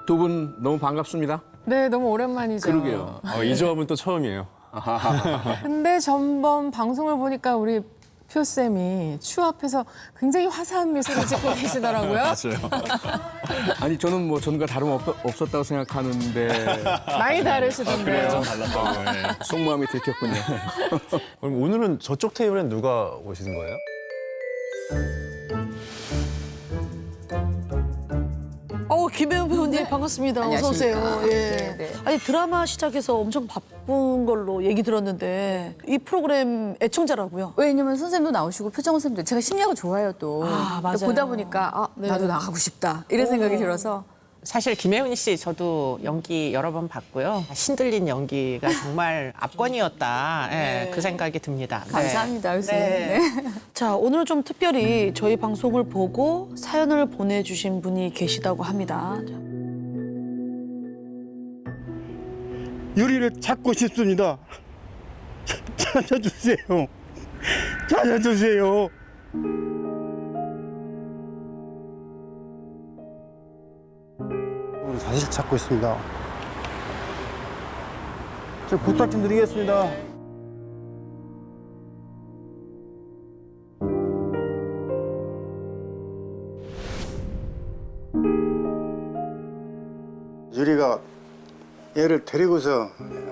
두 분 너무 반갑습니다. 네, 너무 오랜만이죠. 그러게요. 이 조합은 또 처음이에요. 근데 전번 방송을 보니까 우리 표쌤이 추 앞에서 굉장히 화사한 미소를 짓고 계시더라고요. 맞아요. 아니 저는 뭐 전과 다름없었다고 생각하는데 많이 다르시던데요. 좀 달랐다고. 네. 속마음이 들켰군요. 그럼 오늘은 저쪽 테이블엔 누가 오시는 거예요? 김혜영 배우님 반갑습니다. 어서 오세요. 안녕하십니까. 예. 네, 네. 아니 드라마 시작해서 엄청 바쁜 걸로 얘기 들었는데 이 프로그램 애청자라고요? 왜냐면 선생님도 나오시고 표정원 선생님도 제가 심리학을 좋아해요 또. 아, 또 맞아요. 보다 보니까 나도 나가고 싶다 이런 생각이 들어서 사실 김혜은 씨 저도 연기 여러 번 봤고요. 신들린 연기가 정말 압권이었다. 예, 그 생각이 듭니다. 네. 감사합니다 선생님. 네. 네. 자, 오늘은 좀 특별히 저희 방송을 보고 사연을 보내주신 분이 계시다고 합니다. 유리를 찾고 싶습니다. 찾아주세요. 찾아주세요. 사실 찾고 있습니다. 좀 부탁 좀 드리겠습니다. 유리가 얘를 데리고서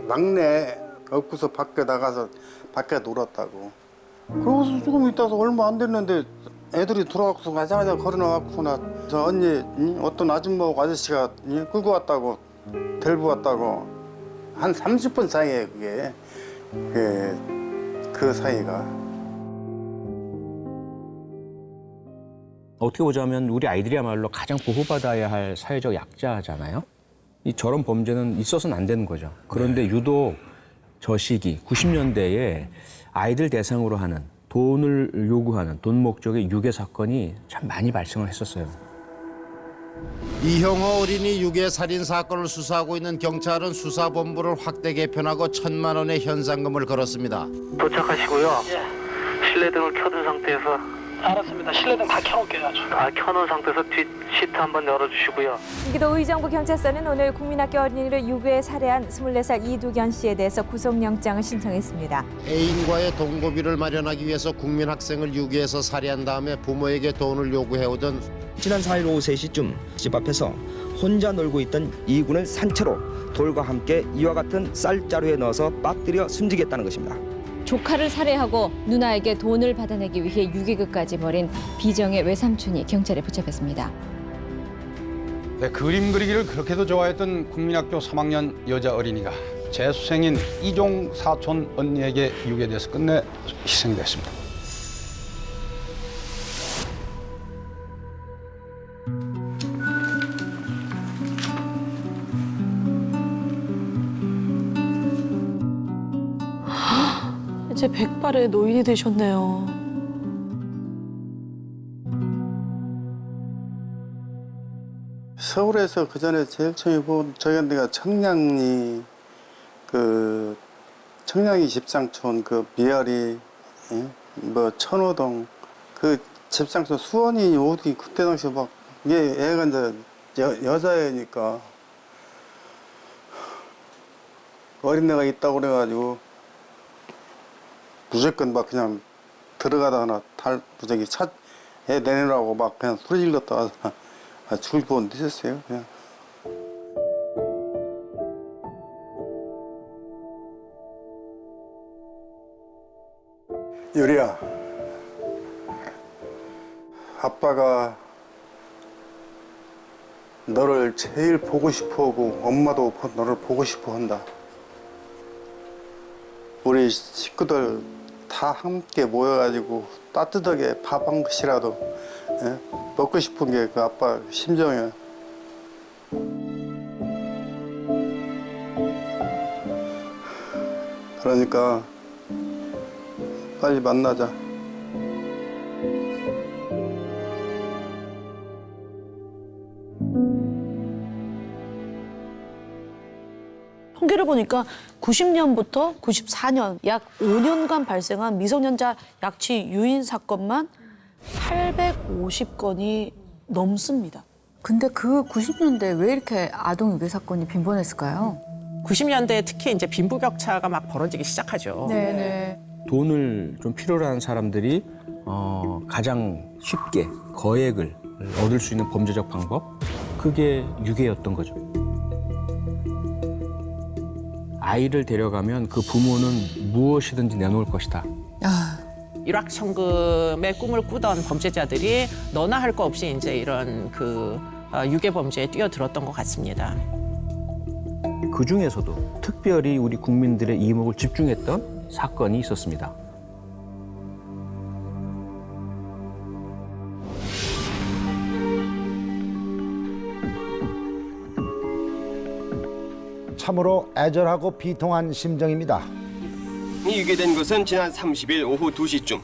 막내 업고서 밖에 나가서 밖에 놀았다고. 그러고서 조금 있다가 얼마 안 됐는데 애들이 돌아가서 가자마자 걸어나왔구나. 저 언니 어떤 아줌마하고 아저씨가 끌고 왔다고 데리고 왔다고. 한 30분 사이에 그게 그 사이가. 어떻게 보자면 우리 아이들이야말로 가장 보호받아야 할 사회적 약자잖아요. 이 저런 범죄는 있어서는 안 되는 거죠. 그런데 유독 저 시기 90년대에 아이들 대상으로 하는 돈을 요구하는 돈 목적의 유괴 사건이 참 많이 발생을 했었어요. 이형호 어린이 유괴 살인 사건을 수사하고 있는 경찰은 수사본부를 확대 개편하고 1,000만 원의 현상금을 걸었습니다. 도착하시고요. 실내등을 켜둔 상태에서. 알았습니다. 실내등 다 켜놓을게요. 다 켜놓은 상태에서 뒷 시트 한번 열어주시고요. 경기도 의정부 경찰서는 오늘 국민학교 어린이를 유괴 살해한 24살 이두견 씨에 대해서 구속영장을 신청했습니다. 애인과의 동거비를 마련하기 위해서 국민 학생을 유괴해서 살해한 다음에 부모에게 돈을 요구해오던 지난 4일 오후 3시쯤 집 앞에서 혼자 놀고 있던 이군을 산채로 돌과 함께 이와 같은 쌀자루에 넣어서 빠뜨려 숨지겠다는 것입니다. 조카를 살해하고 누나에게 돈을 받아내기 위해 유괴극까지 벌인 비정의 외삼촌이 경찰에 붙잡혔습니다. 네, 그림 그리기를 그렇게도 좋아했던 국민학교 3학년 여자 어린이가 재수생인 이종 사촌 언니에게 유괴돼서 끝내 희생됐습니다. 이제 백발의 노인이 되셨네요. 서울에서 그 전에 제일 처음에 본 저희 데가 청량리 청량리 집상촌 미아리 뭐 천호동 그 집상촌 수원이 어디 그때 당시 막 애가 이제 여자애니까 어린애가 있다고 그래가지고 무조건 막 그냥 들어가다가 애 내내라고 막 그냥 소리 질렀다가 죽을 뻔 늦었어요 그냥. 유리야, 아빠가 너를 제일 보고 싶어 하고 엄마도 너를 보고 싶어 한다. 우리 식구들 다 함께 모여가지고 따뜻하게 밥 한 그릇이라도 먹고 싶은 게 그 아빠 심정이야. 그러니까 빨리 만나자. 통계를 보니까 90년부터 94년 약 5년간 발생한 미성년자 약취 유인 사건만 850건이 넘습니다. 근데 그 90년대 왜 이렇게 아동 유괴 사건이 빈번했을까요? 90년대에 특히 이제 빈부격차가 막 벌어지기 시작하죠. 네네. 돈을 좀 필요로 하는 사람들이 가장 쉽게 거액을 얻을 수 있는 범죄적 방법, 그게 유괴였던 거죠. 아이를 데려가면 그 부모는 무엇이든지 내놓을 것이다. 일확천금의 꿈을 꾸던 범죄자들이 너나 할 거 없이 이제 이런 유괴 범죄에 뛰어들었던 것 같습니다. 그 중에서도 특별히 우리 국민들의 이목을 집중했던 사건이 있었습니다. 참으로 애절하고 비통한 심정입니다. 이 유괴된 것은 지난 30일 오후 2시쯤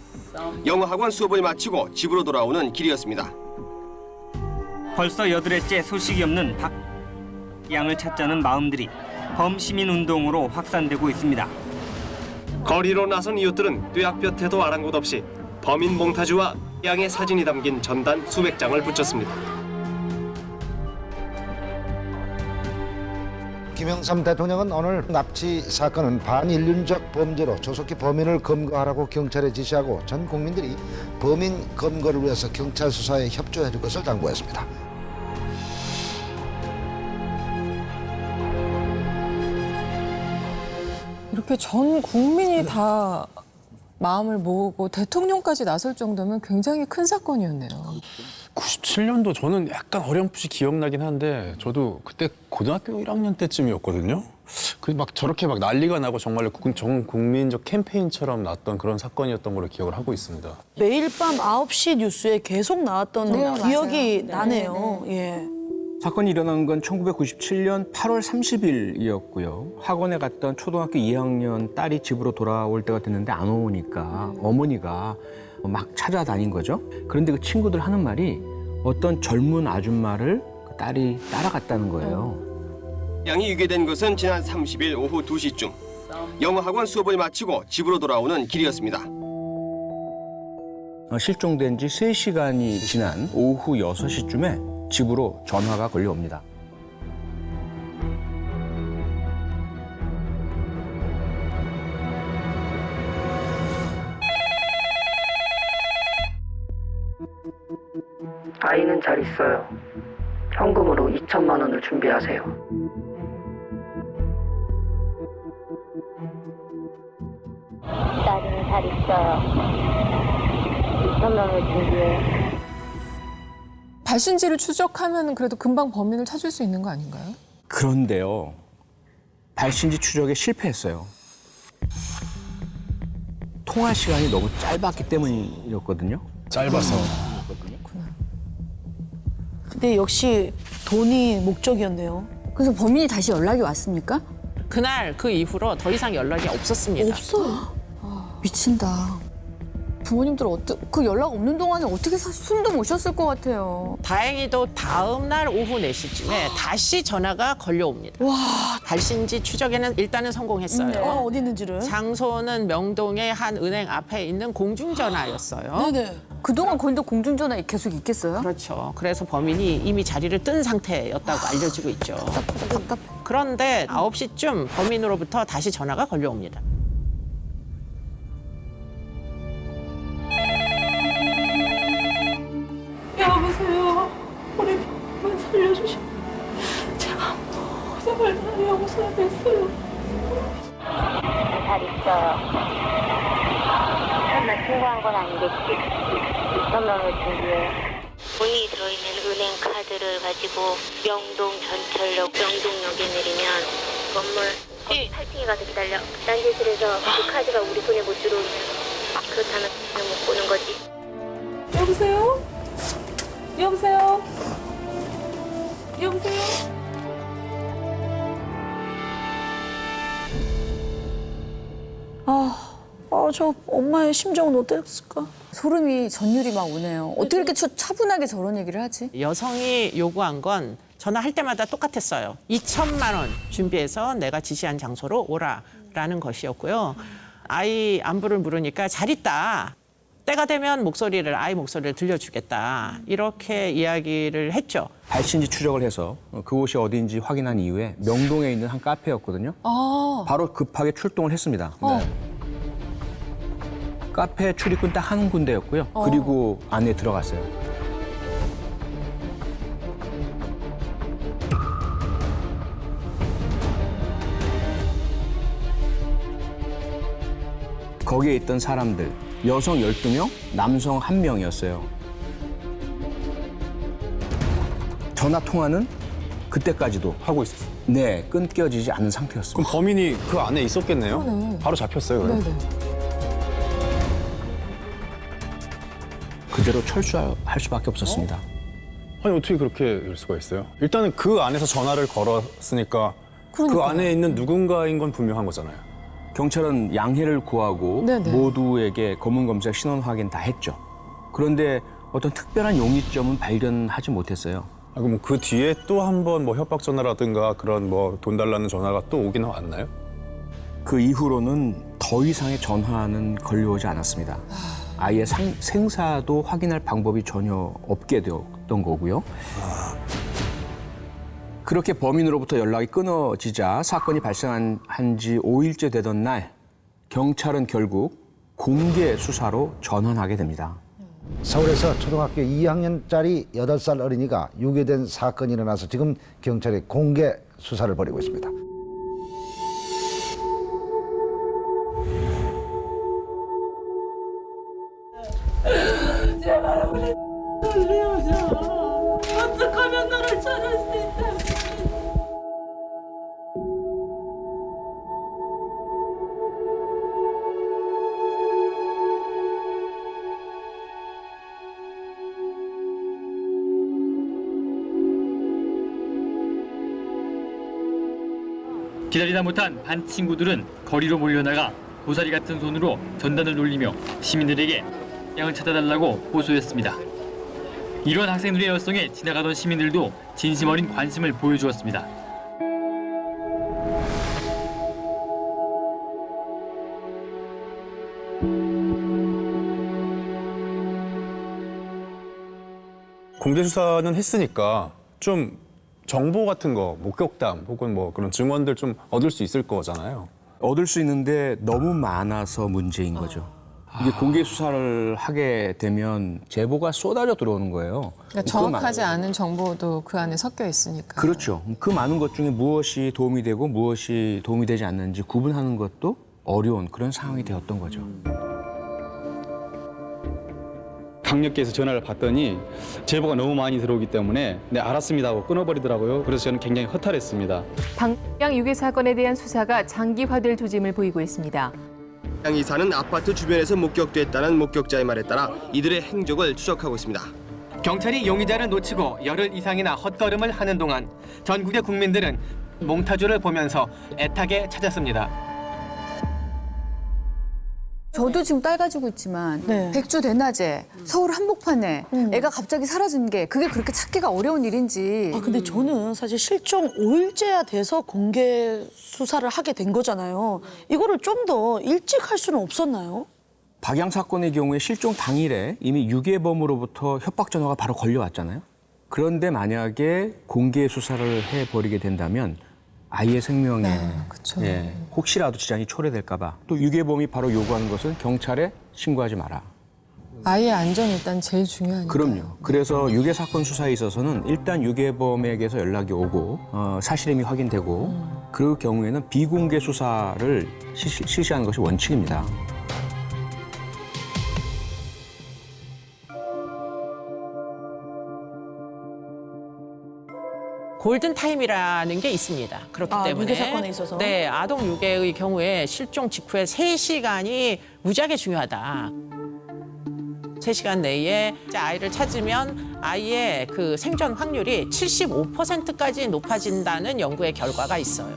영어학원 수업을 마치고 집으로 돌아오는 길이었습니다. 벌써 8회째 소식이 없는 박 양을 찾자는 마음들이 범시민운동으로 확산되고 있습니다. 거리로 나선 이웃들은 뙤약볕에도 아랑곳 없이 범인 몽타주와 양의 사진이 담긴 전단 수백 장을 붙였습니다. 김영삼 대통령은 오늘 납치 사건은 반인륜적 범죄로 조속히 범인을 검거하라고 경찰에 지시하고 전 국민들이 범인 검거를 위해서 경찰 수사에 협조해 줄 것을 당부했습니다. 이렇게 전 국민이 다 마음을 모으고 대통령까지 나설 정도면 굉장히 큰 사건이었네요. 97년도 저는 약간 어렴풋이 기억나긴 한데 저도 그때 고등학교 1학년 때쯤이었거든요. 그 막 저렇게 막 난리가 나고 정말로 전 국민적 캠페인처럼 났던 그런 사건이었던 걸로 기억을 하고 있습니다. 매일 밤 9시 뉴스에 계속 나왔던 기억이 나네요. 예. 사건이 일어난 건 1997년 8월 30일이었고요. 학원에 갔던 초등학교 2학년 딸이 집으로 돌아올 때가 됐는데 안 오니까 어머니가 막 찾아다닌 거죠. 그런데 그 친구들 하는 말이 어떤 젊은 아줌마를 그 딸이 따라갔다는 거예요. 양이 유괴된 것은 지난 30일 오후 2시쯤 영어학원 수업을 마치고 집으로 돌아오는 길이었습니다. 실종된 지 3시간이 지난 오후 6시쯤에 집으로 전화가 걸려옵니다. 아이는 잘 있어요. 현금으로 2천만 원을 준비하세요. 딸은 잘 있어요. 2천만 원을 준비해. 발신지를 추적하면 그래도 금방 범인을 찾을 수 있는 거 아닌가요? 그런데요. 발신지 추적에 실패했어요. 통화 시간이 너무 짧았기 때문이었거든요. 짧아서. 근데 역시 돈이 목적이었네요. 그래서 범인이 다시 연락이 왔습니까? 그날 그 이후로 더 이상 연락이 없었습니다. 없어요. 미친다. 부모님들 그 연락 없는 동안에 어떻게 숨도 못 쉬었을 것 같아요. 다행히도 다음 날 오후 4시쯤에 다시 전화가 걸려옵니다. 와, 발신지 추적에는 일단은 성공했어요. 어디 있는지를. 장소는 명동의 한 은행 앞에 있는 공중전화였어요. 네네. 그동안 거기도 공중전화 계속 있겠어요? 그렇죠. 그래서 범인이 이미 자리를 뜬 상태였다고 알려지고 있죠. 그런데 9시쯤 범인으로부터 다시 전화가 걸려옵니다. 여보세요. 우리 살려주시고 제가 제발 다리하고 살겠어요. 잘 있어요. 설마 신고한 건 아니겠지? 2천만 원을 준비해. 돈이 들어있는 은행 카드를 가지고 명동 전철역 명동역에 내리면 건물 8층에 가서 기다려. 딴짓을해서 그 카드가 우리 손에 못 들어오면 그렇다면 못 보는 거지. 여보세요? 여보세요? 여보세요? 저 엄마의 심정은 어땠을까? 소름이 전율이 막 오네요. 어떻게 이렇게 차분하게 저런 얘기를 하지? 여성이 요구한 건 전화할 때마다 똑같았어요. 2천만 원 준비해서 내가 지시한 장소로 오라라는 것이었고요. 아이 안부를 물으니까 잘 있다. 때가 되면 아이 목소리를 들려주겠다. 이렇게 이야기를 했죠. 발신지 추적을 해서 그곳이 어디인지 확인한 이후에 명동에 있는 한 카페였거든요. 바로 급하게 출동을 했습니다. 카페 출입구는 딱 한 군데였고요. 그리고 안에 들어갔어요. 거기에 있던 사람들, 여성 12명, 남성 1명이었어요. 전화 통화는 그때까지도 하고 있었어요. 네, 끊겨지지 않은 상태였습니다. 그럼 범인이 그 안에 있었겠네요? 그러네. 바로 잡혔어요, 그럼? 네네. 그대로 철수할 수밖에 없었습니다. 아니, 어떻게 그렇게 될 수가 있어요? 일단은 그 안에서 전화를 걸었으니까 그 그러니까요. 안에 있는 누군가인 건 분명한 거잖아요. 경찰은 양해를 구하고 네네. 모두에게 검은 검색 신원 확인 다 했죠. 그런데 어떤 특별한 용의점은 발견하지 못했어요. 아, 그럼 그 뒤에 또 한 번 뭐 협박 전화라든가 그런 뭐 돈 달라는 전화가 또 오긴 왔나요? 그 이후로는 더 이상의 전화는 걸려오지 않았습니다. 아예 생사도 확인할 방법이 전혀 없게 되었던 거고요. 그렇게 범인으로부터 연락이 끊어지자 사건이 발생한 지 5일째 되던 날 경찰은 결국 공개 수사로 전환하게 됩니다. 서울에서 초등학교 2학년짜리 8살 어린이가 유괴된 사건이 일어나서 지금 경찰이 공개 수사를 벌이고 있습니다. 제발 우리 살려줘. 어떡하면 너를 찾을 수 있다. 기다리다 못한 반 친구들은 거리로 몰려나가 고사리 같은 손으로 전단을 놀리며 시민들에게 양을 찾아달라고 호소했습니다. 이런 학생들의 열성에 지나가던 시민들도 진심 어린 관심을 보여주었습니다. 공개 수사는 했으니까 좀 정보 같은 거, 목격담 혹은 뭐 그런 증언들 좀 얻을 수 있을 거잖아요. 얻을 수 있는데 너무 많아서 문제인 거죠. 이게 공개 수사를 하게 되면 제보가 쏟아져 들어오는 거예요. 그러니까 정확하지 않은 정보도 그 안에 섞여 있으니까. 그렇죠. 그 많은 것 중에 무엇이 도움이 되고 무엇이 도움이 되지 않는지 구분하는 것도 어려운 그런 상황이 되었던 거죠. 강력계에서 전화를 받더니 제보가 너무 많이 들어오기 때문에 네 알았습니다 하고 끊어버리더라고요. 그래서 저는 굉장히 허탈했습니다. 방양 유괴 사건에 대한 수사가 장기화될 조짐을 보이고 있습니다. 양 이사는 아파트 주변에서 목격됐다는 목격자의 말에 따라 이들의 행적을 추적하고 있습니다. 경찰이 용의자를 놓치고 열흘 이상이나 헛걸음을 하는 동안 전국의 국민들은 몽타주를 보면서 애타게 찾았습니다. 저도 지금 딸 가지고 있지만 백주 대낮에 서울 한복판에 애가 갑자기 사라진 게 그게 그렇게 찾기가 어려운 일인지. 아, 근데 저는 사실 실종 5일째야 돼서 공개 수사를 하게 된 거잖아요. 이거를 좀 더 일찍 할 수는 없었나요? 박양 사건의 경우에 실종 당일에 이미 유괴범으로부터 협박 전화가 바로 걸려왔잖아요. 그런데 만약에 공개 수사를 해버리게 된다면 아이의 생명에 혹시라도 지장이 초래될까 봐 또 유괴범이 바로 요구하는 것은 경찰에 신고하지 마라. 아이의 안전이 일단 제일 중요하니까. 그럼요. 그래서 유괴 사건 수사에 있어서는 일단 유괴범에게서 연락이 오고 사실임이 확인되고 그 경우에는 비공개 수사를 실시하는 것이 원칙입니다. 골든 타임이라는 게 있습니다. 그렇기 때문에 유괴 사건에 있어서? 네, 아동 유괴의 경우에 실종 직후에 3시간이 무지하게 중요하다. 3시간 내에 아이를 찾으면 아이의 그 생존 확률이 75%까지 높아진다는 연구의 결과가 있어요.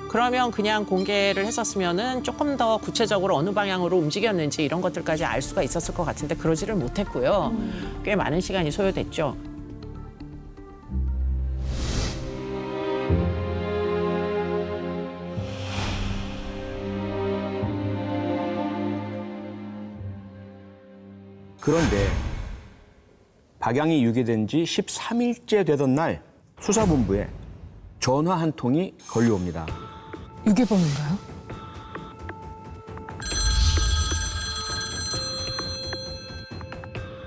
그러면 그냥 공개를 했었으면은 조금 더 구체적으로 어느 방향으로 움직였는지 이런 것들까지 알 수가 있었을 것 같은데 그러지를 못했고요. 꽤 많은 시간이 소요됐죠. 그런데 박양이 유괴된 지 13일째 되던 날 수사본부에 전화 한 통이 걸려옵니다. 유괴범인가요?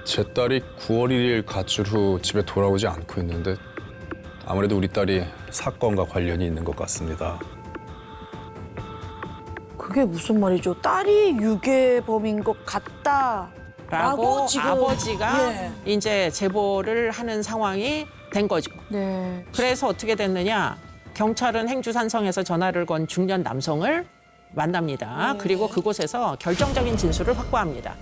제 딸이 9월 1일 가출 후 집에 돌아오지 않고 있는데 아무래도 우리 딸이 사건과 관련이 있는 것 같습니다. 그게 무슨 말이죠? 딸이 유괴범인 것 같다라고 라고 지금 아버지가 예. 이제 제보를 하는 상황이 된 거죠. 네. 그래서 어떻게 됐느냐? 경찰은 행주산성에서 전화를 건 중년 남성을 만납니다. 네. 그리고 그곳에서 결정적인 진술을 확보합니다.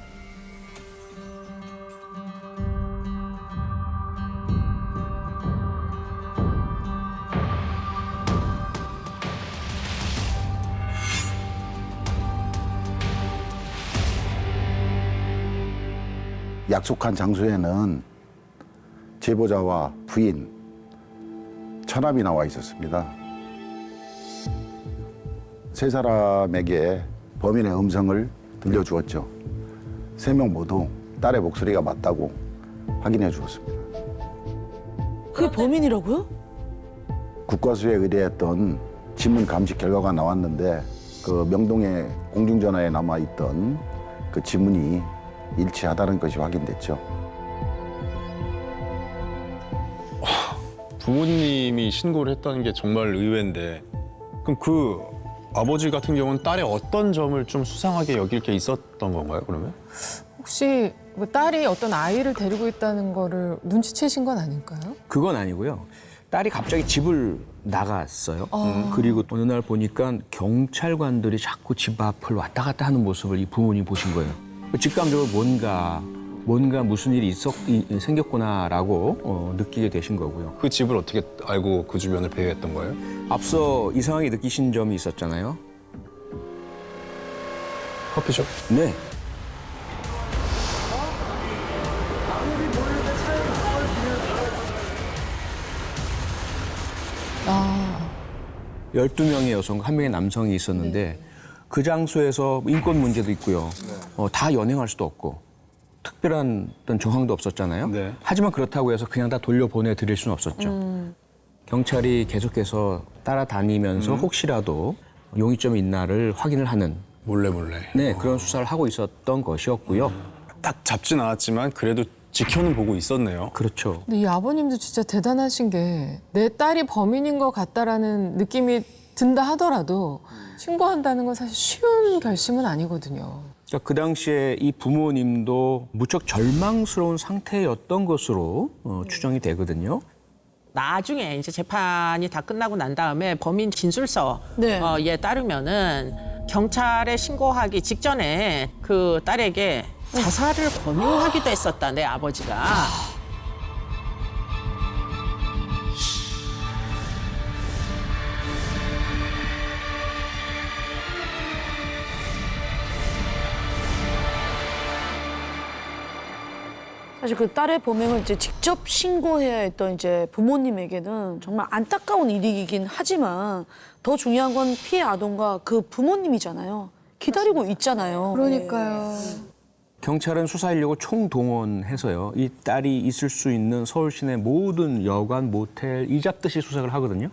약속한 장소에는 제보자와 부인, 처남이 나와 있었습니다. 세 사람에게 범인의 음성을 들려주었죠. 세 명 모두 딸의 목소리가 맞다고 확인해 주었습니다. 그게 범인이라고요? 국과수에 의뢰했던 지문 감식 결과가 나왔는데 그 명동의 공중전화에 남아있던 그 지문이 일치하다는 것이 확인됐죠. 부모님이 신고를 했다는 게 정말 의외인데 그럼 그 아버지 같은 경우는 딸의 어떤 점을 좀 수상하게 여길 게 있었던 건가요, 그러면? 혹시 뭐 딸이 어떤 아이를 데리고 있다는 거를 눈치채신 건 아닐까요? 그건 아니고요. 딸이 갑자기 집을 나갔어요. 그리고 어느 날 보니까 경찰관들이 자꾸 집 앞을 왔다 갔다 하는 모습을 이 부모님이 보신 거예요. 직감적으로 뭔가 무슨 일이 생겼구나라고 느끼게 되신 거고요. 그 집을 어떻게 알고 그 주변을 배회했던 거예요? 앞서 이상하게 느끼신 점이 있었잖아요. 커피숍? 네. 아. 12명의 여성과 1명의 남성이 있었는데 그 장소에서 인권 문제도 있고요. 다 연행할 수도 없고 특별한 어떤 정황도 없었잖아요. 하지만 그렇다고 해서 그냥 다 돌려보내 드릴 수는 없었죠. 경찰이 계속해서 따라다니면서 혹시라도 용의점이 있나를 확인을 하는 몰래 네, 그런 수사를 하고 있었던 것이었고요. 딱 잡진 않았지만 그래도 지켜는 보고 있었네요. 그렇죠. 근데 이 아버님도 진짜 대단하신 게 내 딸이 범인인 것 같다라는 느낌이 든다 하더라도 신고한다는 건 사실 쉬운 결심은 아니거든요. 그러니까 그 당시에 이 부모님도 무척 절망스러운 상태였던 것으로 추정이 되거든요. 나중에 이제 재판이 다 끝나고 난 다음에 범인 진술서에 따르면은 경찰에 신고하기 직전에 그 딸에게 자살을 권유하기도 했었다, 내 아버지가. 사실 그 딸의 범행을 이제 직접 신고해야 했던 이제 부모님에게는 정말 안타까운 일이긴 하지만 더 중요한 건 피해 아동과 그 부모님이잖아요. 기다리고 있잖아요. 그러니까요. 경찰은 수사 인력을 총동원해서요. 이 딸이 있을 수 있는 서울 시내 모든 여관, 모텔 이잡듯이 수색을 하거든요.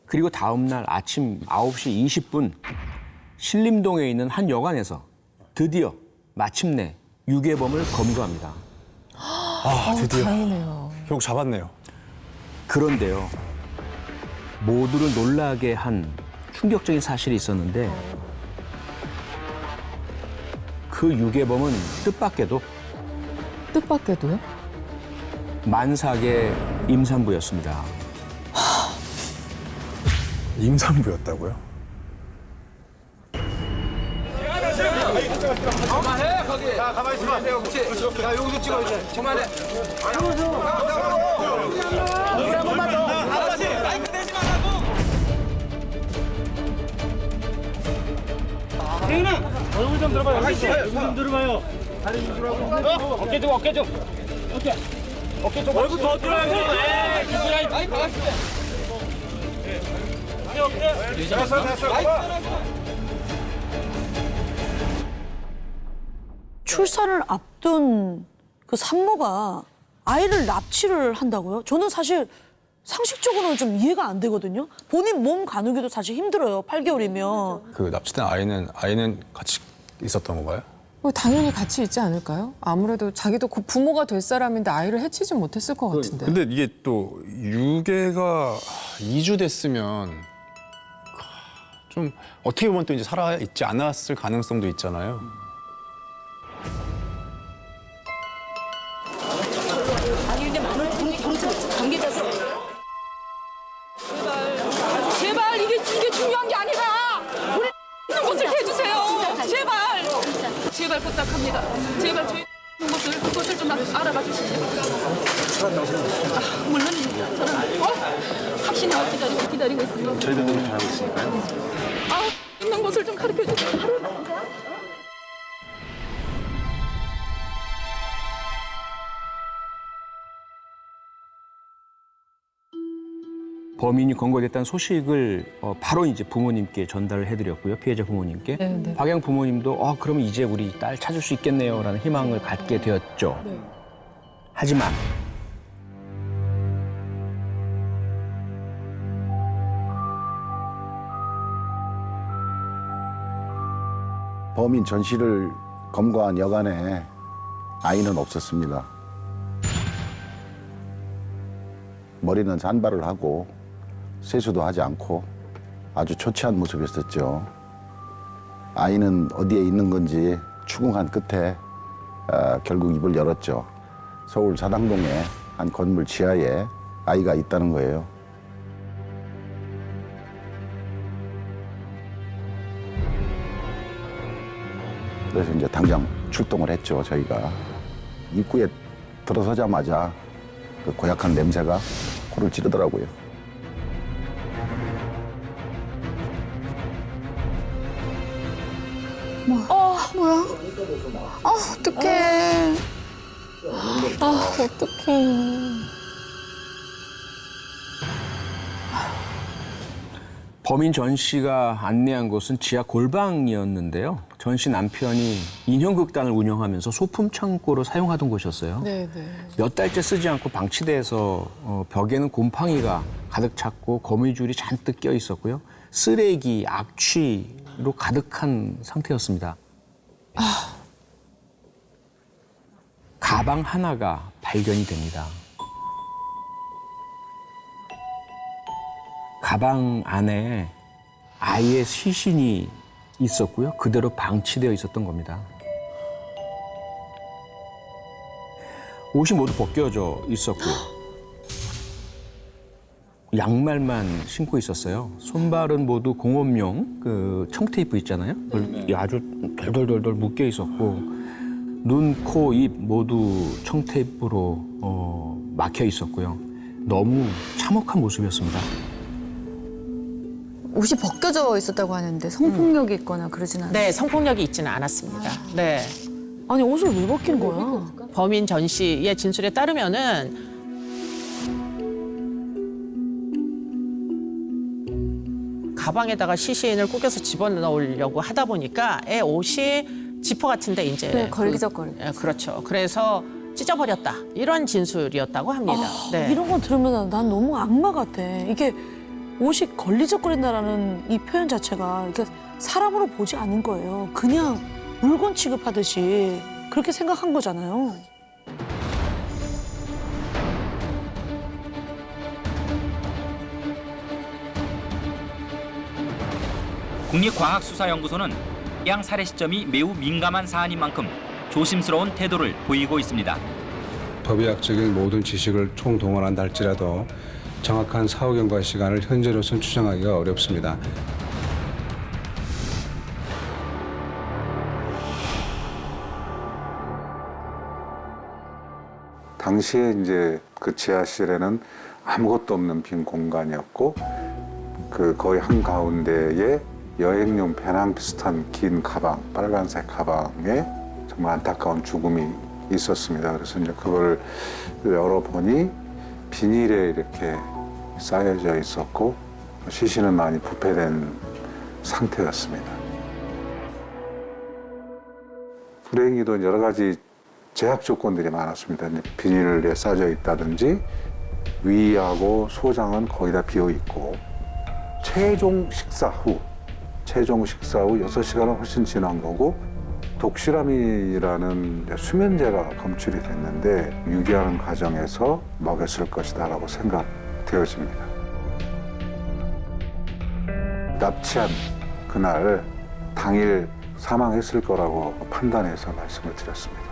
그리고 다음 날 아침 9시 20분 신림동에 있는 한 여관에서 드디어 마침내 유괴범을 검거합니다. 드디어. 다행이네요. 결국 잡았네요. 그런데요. 모두를 놀라게 한 충격적인 사실이 있었는데 그 유괴범은 뜻밖에도 뜻밖에도요? 만삭의 임산부였습니다. 임산부였다고요? 그만해 거기. 자 가만히 있어. 그렇지. 자 여기서 찍어 이제. 그만해. 한 번만 더. 마이크 대지 말라고. 태인아 얼굴 좀 들어봐요. 얼굴 좀 들어봐요. 다리 좀 들어가고. 어깨 좀 어깨 좀. 어깨 좀. 얼굴 더 들어야지. 누구야? 마이크 나갔어. 어깨. 됐어. 출산을 앞둔 그 산모가 아이를 납치를 한다고요? 저는 사실 상식적으로는 좀 이해가 안 되거든요. 본인 몸 가누기도 사실 힘들어요. 8개월이면. 그 납치된 아이는 같이 있었던 건가요? 뭐 당연히 같이 있지 않을까요? 아무래도 자기도 그 부모가 될 사람인데 아이를 해치지 못했을 것 같은데. 근데 이게 또 유괴가 2주 됐으면 좀 어떻게 보면 또 이제 살아 있지 않았을 가능성도 있잖아요. 아니 근데 많은 관계자들 제발 이게 중요한 게 아니라 우리 있는 것을 해주세요. 제발 부탁합니다. 제발 저희 있는 그것을 좀 알아봐 주시죠. 물론 저는 확신이 기다리고 있습니다. 저희도 그렇게 하고 있으니까요. 있는 것을 좀 가르쳐 주세요. 범인이 검거됐다는 소식을 바로 이제 부모님께 전달을 해드렸고요. 피해자 부모님께. 네. 박양 부모님도 그럼 이제 우리 딸 찾을 수 있겠네요라는 희망을 갖게 되었죠. 네. 하지만 범인 전 씨를 검거한 여간에 아이는 없었습니다. 머리는 산발을 하고 세수도 하지 않고 아주 초췌한 모습이었었죠. 아이는 어디에 있는 건지 추궁한 끝에 결국 입을 열었죠. 서울 사당동의 한 건물 지하에 아이가 있다는 거예요. 그래서 이제 당장 출동을 했죠, 저희가. 입구에 들어서자마자 그 고약한 냄새가 코를 찌르더라고요. 뭐야? 어떡해. 어떡해. 범인 전 씨가 안내한 곳은 지하 골방이었는데요. 전 씨 남편이 인형극단을 운영하면서 소품 창고로 사용하던 곳이었어요. 네. 몇 달째 쓰지 않고 방치돼서 벽에는 곰팡이가 가득 찼고 거미줄이 잔뜩 껴 있었고요. 쓰레기, 악취로 가득한 상태였습니다. 가방 하나가 발견이 됩니다. 가방 안에 아이의 시신이 있었고요. 그대로 방치되어 있었던 겁니다. 옷이 모두 벗겨져 있었고요. 양말만 신고 있었어요. 손발은 모두 공업용 그 청테이프 있잖아요. 아주 돌돌돌돌 묶여 있었고 눈, 코, 입 모두 청테이프로 막혀 있었고요. 너무 참혹한 모습이었습니다. 옷이 벗겨져 있었다고 하는데 성폭력이 있거나 그러진 않았어요? 네, 성폭력이 있지는 않았습니다. 네. 아니 옷을 왜 벗긴 거야? 범인 전 씨의 진술에 따르면은 가방에다가 시신을 꾸겨서 집어넣으려고 하다 보니까 애 옷이 지퍼 같은데 이제 네, 걸기적거리고. 그렇죠. 그래서 찢어버렸다 이런 진술이었다고 합니다. 네. 이런 건 들으면 난 너무 악마 같아. 이게 옷이 걸리적거린다라는 이 표현 자체가 이게 사람으로 보지 않은 거예요. 그냥 물건 취급하듯이 그렇게 생각한 거잖아요. 국립과학수사연구소는 양 살해 시점이 매우 민감한 사안인 만큼 조심스러운 태도를 보이고 있습니다. 법의학적인 모든 지식을 총동원한다 할지라도 정확한 사후 경과 시간을 현재로서는 추정하기가 어렵습니다. 당시에 이제 그 지하실에는 아무것도 없는 빈 공간이었고 그 거의 한 가운데에 여행용 배낭 비슷한 긴 가방, 빨간색 가방에 정말 안타까운 죽음이 있었습니다. 그래서 이제 그걸 열어보니 비닐에 이렇게 쌓여져 있었고 시신은 많이 부패된 상태였습니다. 불행히도 여러 가지 제약 조건들이 많았습니다. 이제 비닐에 싸져 있다든지 위하고 소장은 거의 다 비어 있고 최종 식사 후 6시간은 훨씬 지난 거고 독실함이라는 수면제가 검출이 됐는데 유기하는 과정에서 먹였을 것이다라고 생각되어집니다. 납치한 그날 당일 사망했을 거라고 판단해서 말씀을 드렸습니다.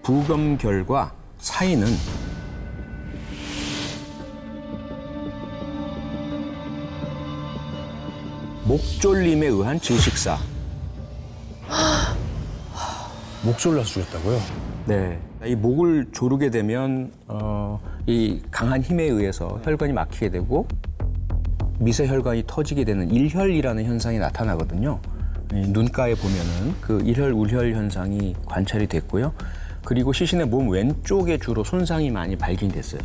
부검 결과 사인은 목졸림에 의한 질식사. 목 졸라서 죽였다고요? 네. 이 목을 조르게 되면 이 강한 힘에 의해서 혈관이 막히게 되고 미세혈관이 터지게 되는 일혈이라는 현상이 나타나거든요. 눈가에 보면은 그 일혈, 울혈 현상이 관찰이 됐고요. 그리고 시신의 몸 왼쪽에 주로 손상이 많이 발견됐어요.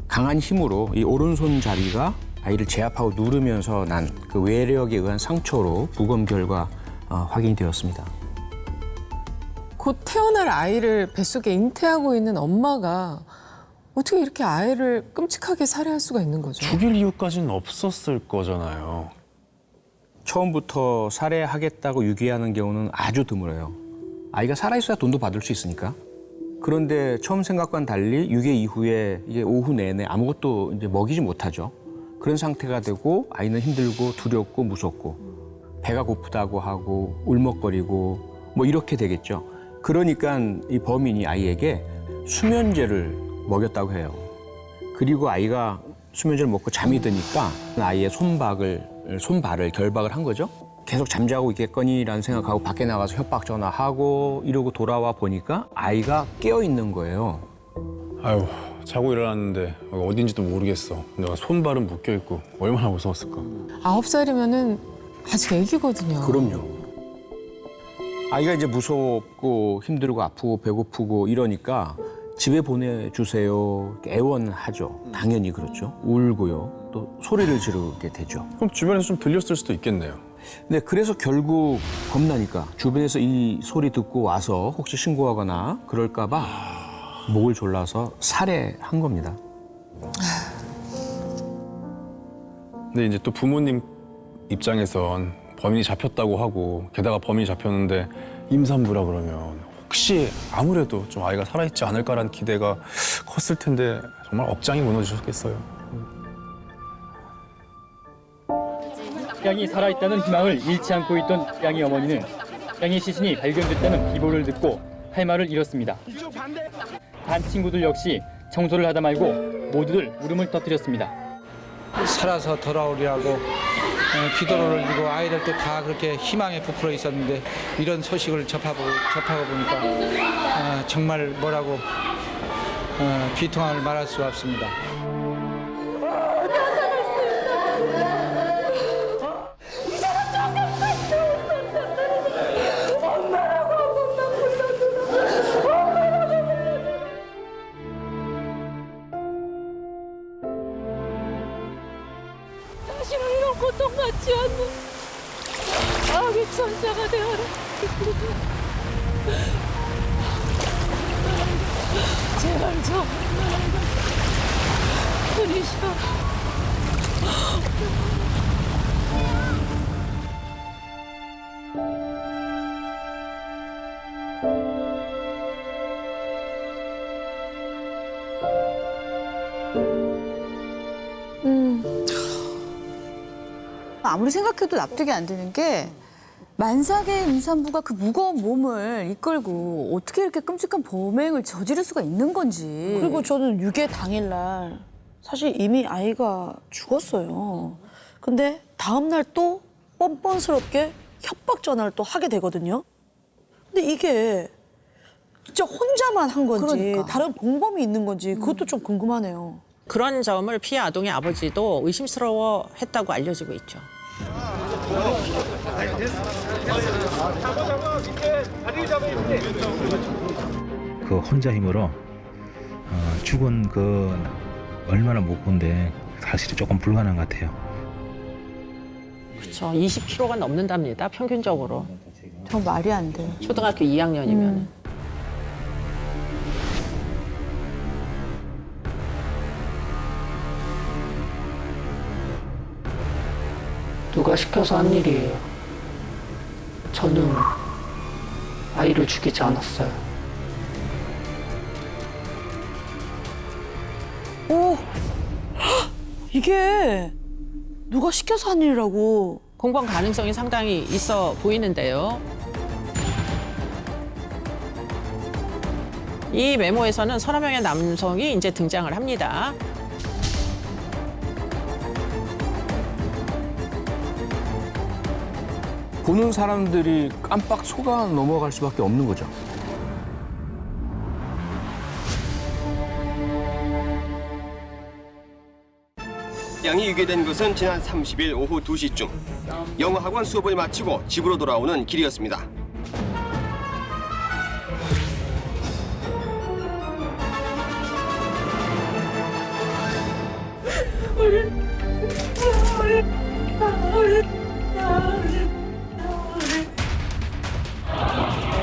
강한 힘으로 이 오른손 자리가 아이를 제압하고 누르면서 난 그 외력에 의한 상처로 부검 결과 확인되었습니다. 곧 태어날 아이를 뱃속에 잉태하고 있는 엄마가 어떻게 이렇게 아이를 끔찍하게 살해할 수가 있는 거죠? 죽일 이유까지는 없었을 거잖아요. 처음부터 살해하겠다고 유기하는 경우는 아주 드물어요. 아이가 살아있어야 돈도 받을 수 있으니까. 그런데 처음 생각과는 달리 유기 이후에 이제 오후 내내 아무것도 이제 먹이지 못하죠. 그런 상태가 되고 아이는 힘들고 두렵고 무섭고 배가 고프다고 하고 울먹거리고 뭐 이렇게 되겠죠. 그러니까 이 범인이 아이에게 수면제를 먹였다고 해요. 그리고 아이가 수면제를 먹고 잠이 드니까 아이의 손발을 결박을 한 거죠. 계속 잠자고 있겠거니라는 생각하고 밖에 나가서 협박 전화하고 이러고 돌아와 보니까 아이가 깨어 있는 거예요. 아유, 자고 일어났는데 어딘지도 모르겠어. 내가 손발은 묶여 있고 얼마나 무서웠을까. 9살이면은 아직 애기거든요. 그럼요. 아이가 이제 무섭고 힘들고 아프고 배고프고 이러니까 집에 보내주세요. 애원하죠. 당연히 그렇죠. 울고요. 또 소리를 지르게 되죠. 그럼 주변에서 좀 들렸을 수도 있겠네요. 네, 그래서 결국 겁나니까 주변에서 이 소리 듣고 와서 혹시 신고하거나 그럴까 봐 목을 졸라서 살해한 겁니다. 근데 이제 또 부모님 입장에선 범인이 잡혔다고 하고 게다가 범인이 잡혔는데 임산부라 그러면 혹시 아무래도 좀 아이가 살아있지 않을까라는 기대가 컸을 텐데 정말 억장이 무너지셨겠어요. 양이 살아있다는 희망을 잃지 않고 있던 양이 어머니는 양의 시신이 발견됐다는 비보를 듣고 할 말을 잃었습니다. 반 친구들 역시 청소를 하다 말고 모두들 울음을 터뜨렸습니다. 살아서 돌아오리라고 기도를 올리고 아이들도 다 그렇게 희망에 부풀어 있었는데 이런 소식을 접하고 보니까 정말 뭐라고 비통함을 말할 수가 없습니다. 다시는 이런 고통받지 않는 아기 천사가 되어라. 제발 좀 그리시오. 아무리 생각해도 납득이 안 되는 게 만삭의 임산부가 그 무거운 몸을 이끌고 어떻게 이렇게 끔찍한 범행을 저지를 수가 있는 건지. 그리고 저는 유괴 당일날 사실 이미 아이가 죽었어요. 근데 다음날 또 뻔뻔스럽게 협박 전화를 또 하게 되거든요. 근데 이게 진짜 혼자만 한 건지 그러니까. 다른 공범이 있는 건지 그것도 좀 궁금하네요. 그런 점을 피해 아동의 아버지도 의심스러워했다고 알려지고 있죠. 그 혼자 힘으로 죽은 그 얼마나 못 본데 사실은 조금 불가능한 것 같아요. 그렇죠. 20kg가 넘는답니다. 평균적으로. 저 말이 안 돼요. 초등학교 2학년이면. 누가 시켜서 한 일이에요. 저는 아이를 죽이지 않았어요. 오, 이게 누가 시켜서 한 일이라고. 공범 가능성이 상당히 있어 보이는데요. 이 메모에서는 서너 명의 남성이 이제 등장을 합니다. 보는 사람들이 깜빡 속아 넘어갈 수밖에 없는 거죠. 양이 유괴된 것은 지난 30일 오후 2시쯤 영어 학원 수업을 마치고 집으로 돌아오는 길이었습니다.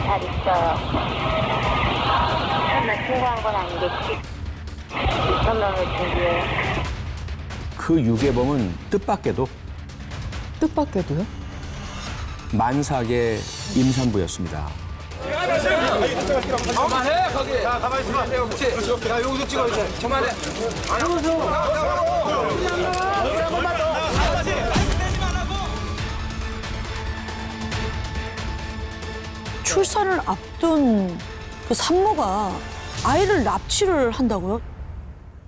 잘 있어요. 설마 신고한 건 아니겠지? 6,000명을 준비해. 그 유괴범은 뜻밖에도 만삭의 임산부였습니다. 그만해 거기. 자 가만히 있어. 그렇지. 야 여기서 찍어 이제. 그만해. 안 오세요. 출산을 앞둔 그 산모가 아이를 납치를 한다고요?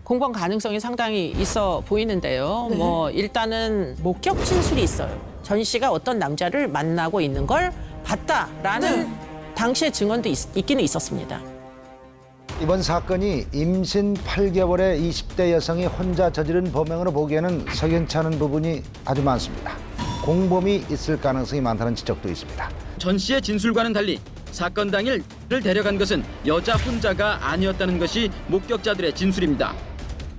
공범 가능성이 상당히 있어 보이는데요. 네. 뭐 일단은 목격 진술이 있어요. 전 씨가 어떤 남자를 만나고 있는 걸 봤다라는 당시의 증언도 있기는 있었습니다. 이번 사건이 임신 8개월의 20대 여성이 혼자 저지른 범행으로 보기에는 석연치 않은 부분이 아주 많습니다. 공범이 있을 가능성이 많다는 지적도 있습니다. 전 씨의 진술과는 달리 사건 당일을 데려간 것은 여자 혼자가 아니었다는 것이 목격자들의 진술입니다.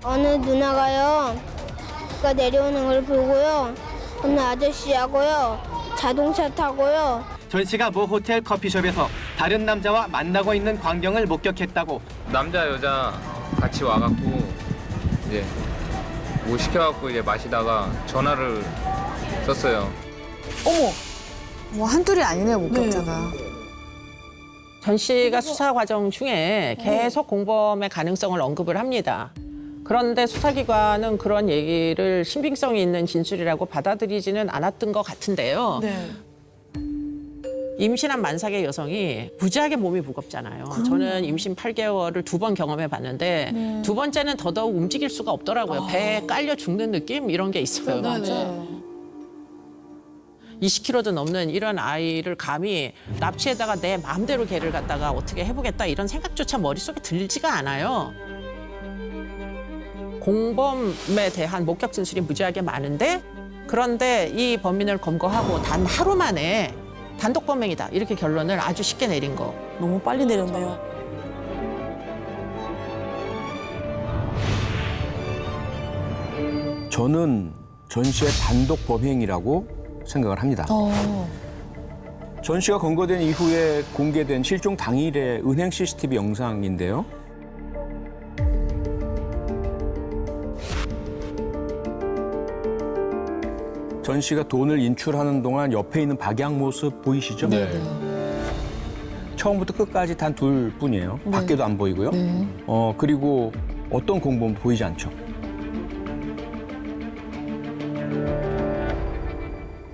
어느 누나가요. 가 내려오는 걸 보고요. 어느 아저씨하고요. 자동차 타고요. 전 씨가 모 호텔 커피숍에서 다른 남자와 만나고 있는 광경을 목격했다고. 남자 여자 같이 와갖고 이제 뭐 시켜갖고 이제 마시다가 전화를 썼어요. 어머, 뭐 한둘이 아니네요, 목격자가. 전 씨가 수사 과정 중에 계속 공범의 가능성을 언급을 합니다. 그런데 수사기관은 그런 얘기를 신빙성이 있는 진술이라고 받아들이지는 않았던 것 같은데요. 네. 임신한 만삭의 여성이 무지하게 몸이 무겁잖아요. 저는 임신 8개월을 2번 경험해 봤는데 네. 두 번째는 더더욱 움직일 수가 없더라고요. 배에 깔려 죽는 느낌 이런 게 있어요. 맞아요. 20kg도 넘는 이런 아이를 감히 납치에다가 내 마음대로 걔를 갖다가 어떻게 해보겠다 이런 생각조차 머릿속에 들지가 않아요. 공범에 대한 목격 진술이 무지하게 많은데 그런데 이 범인을 검거하고 단 하루 만에 단독 범행이다 이렇게 결론을 아주 쉽게 내린 거. 너무 빨리 내렸네요. 저는 전 씨의 단독 범행이라고 생각을 합니다. 전 씨가 검거된 이후에 공개된 실종 당일의 은행 CCTV 영상인데요. 전 씨가 돈을 인출하는 동안 옆에 있는 박양 모습 보이시죠? 네. 처음부터 끝까지 단 둘뿐이에요. 네. 밖에도 안 보이고요. 네. 그리고 어떤 공범도 보이지 않죠.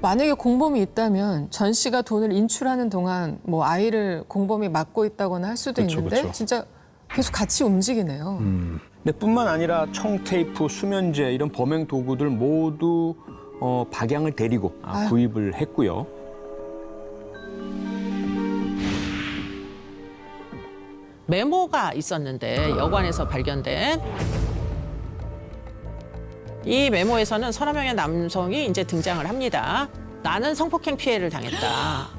만약에 공범이 있다면 전 씨가 돈을 인출하는 동안 뭐 아이를 공범이 맡고 있다거나 할 수도 있는데 그쵸. 진짜 계속 같이 움직이네요. 근데 뿐만 아니라 청, 테이프, 수면제 이런 범행 도구들 모두 박양을 데리고 구입을 했고요. 메모가 있었는데 여관에서 발견된 이 메모에서는 서너 명의 남성이 이제 등장을 합니다. 나는 성폭행 피해를 당했다.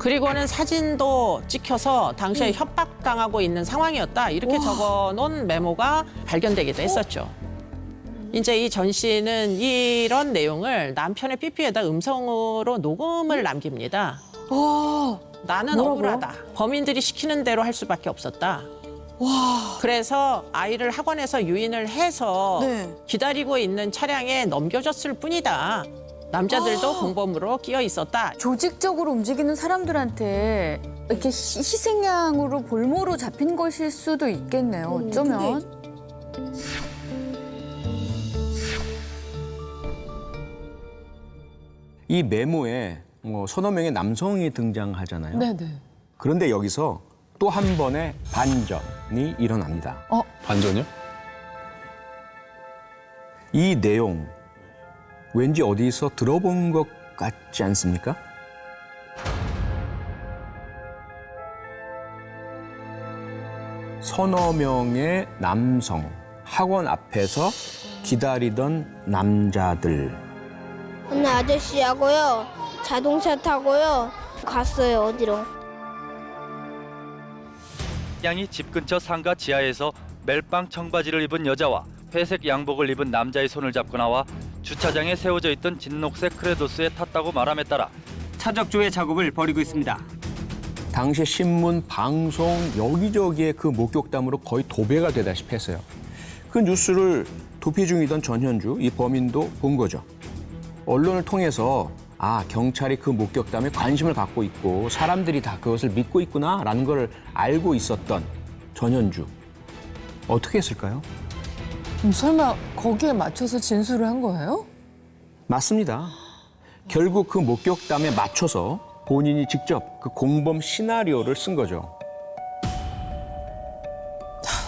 그리고는 사진도 찍혀서 당시에 협박당하고 있는 상황이었다. 이렇게 적어놓은 메모가 발견되기도 했었죠. 이제 이 전 씨는 이런 내용을 남편의 PP에다 음성으로 녹음을 남깁니다. 나는 억울하다. 범인들이 시키는 대로 할 수밖에 없었다. 그래서 아이를 학원에서 유인을 해서 기다리고 있는 차량에 넘겨줬을 뿐이다. 남자들도 공범으로 끼어 있었다. 조직적으로 움직이는 사람들한테 이렇게 희생양으로 볼모로 잡힌 것일 수도 있겠네요. 어쩌면. 이 메모에 서너 명의 남성이 등장하잖아요. 네네. 그런데 여기서 또 한 번의 반전이 일어납니다. 반전이요? 이 내용 왠지 어디서 들어본 것 같지 않습니까? 서너 명의 남성, 학원 앞에서 기다리던 남자들. 어느 아저씨하고요, 자동차 타고요, 갔어요, 어디로. 양이 집 근처 상가 지하에서 멜빵 청바지를 입은 여자와 회색 양복을 입은 남자의 손을 잡고 나와 주차장에 세워져 있던 진녹색 크레도스에 탔다고 말함에 따라 차적조회 작업을 벌이고 있습니다. 당시 신문, 방송 여기저기에 그 목격담으로 거의 도배가 되다시피 했어요. 그 뉴스를 도피 중이던 전현주, 이 범인도 본 거죠. 언론을 통해서 경찰이 그 목격담에 관심을 갖고 있고 사람들이 다 그것을 믿고 있구나라는 걸 알고 있었던 전현주. 어떻게 했을까요? 설마 거기에 맞춰서 진술을 한 거예요? 맞습니다. 결국 그 목격담에 맞춰서 본인이 직접 그 공범 시나리오를 쓴 거죠.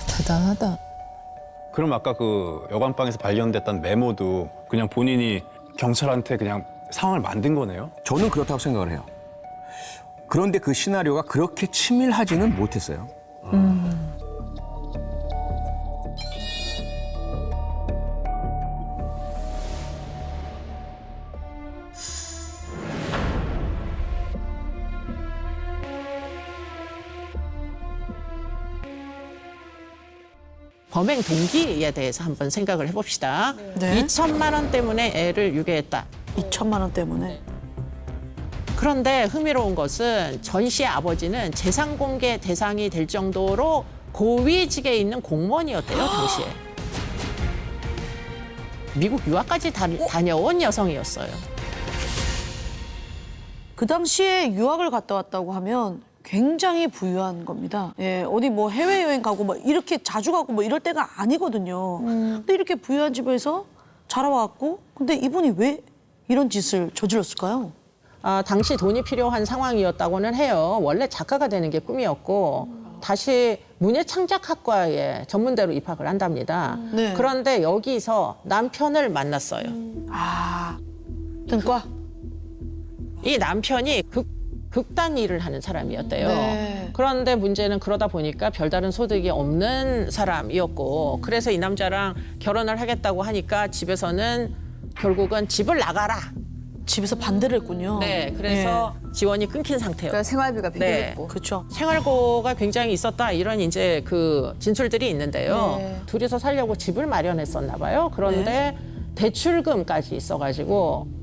대단하다. 그럼 아까 그 여관방에서 발견됐던 메모도 그냥 본인이 경찰한테 그냥 상황을 만든 거네요? 저는 그렇다고 생각을 해요. 그런데 그 시나리오가 그렇게 치밀하지는 못했어요. 범행 동기에 대해서 한번 생각을 해봅시다. 네. 2천만 원 때문에 애를 유괴했다. 2천만 원 때문에. 그런데 흥미로운 것은 전 씨의 아버지는 재산 공개 대상이 될 정도로 고위직에 있는 공무원이었대요, 당시에. 미국 유학까지 다녀온 여성이었어요. 그 당시에 유학을 갔다 왔다고 하면 굉장히 부유한 겁니다. 예, 어디 뭐 해외여행 가고 뭐 이렇게 자주 가고 뭐 이럴 때가 아니거든요. 근데 이렇게 부유한 집에서 자라왔고, 근데 이분이 왜 이런 짓을 저질렀을까요? 당시 돈이 필요한 상황이었다고는 해요. 원래 작가가 되는 게 꿈이었고 다시 문예창작학과에 전문대로 입학을 한답니다. 네. 그런데 여기서 남편을 만났어요. 등과? 이 남편이 극단 일을 하는 사람이었대요. 네. 그런데 문제는 그러다 보니까 별다른 소득이 없는 사람이었고, 그래서 이 남자랑 결혼을 하겠다고 하니까 집에서는 결국은 집을 나가라. 집에서 반대를 했군요. 네, 그래서 지원이 끊긴 상태였고. 그러니까 생활비가 필요했고. 네, 그렇죠. 생활고가 굉장히 있었다, 이런 이제 그 진술들이 있는데요. 네. 둘이서 살려고 집을 마련했었나 봐요. 그런데 대출금까지 있어가지고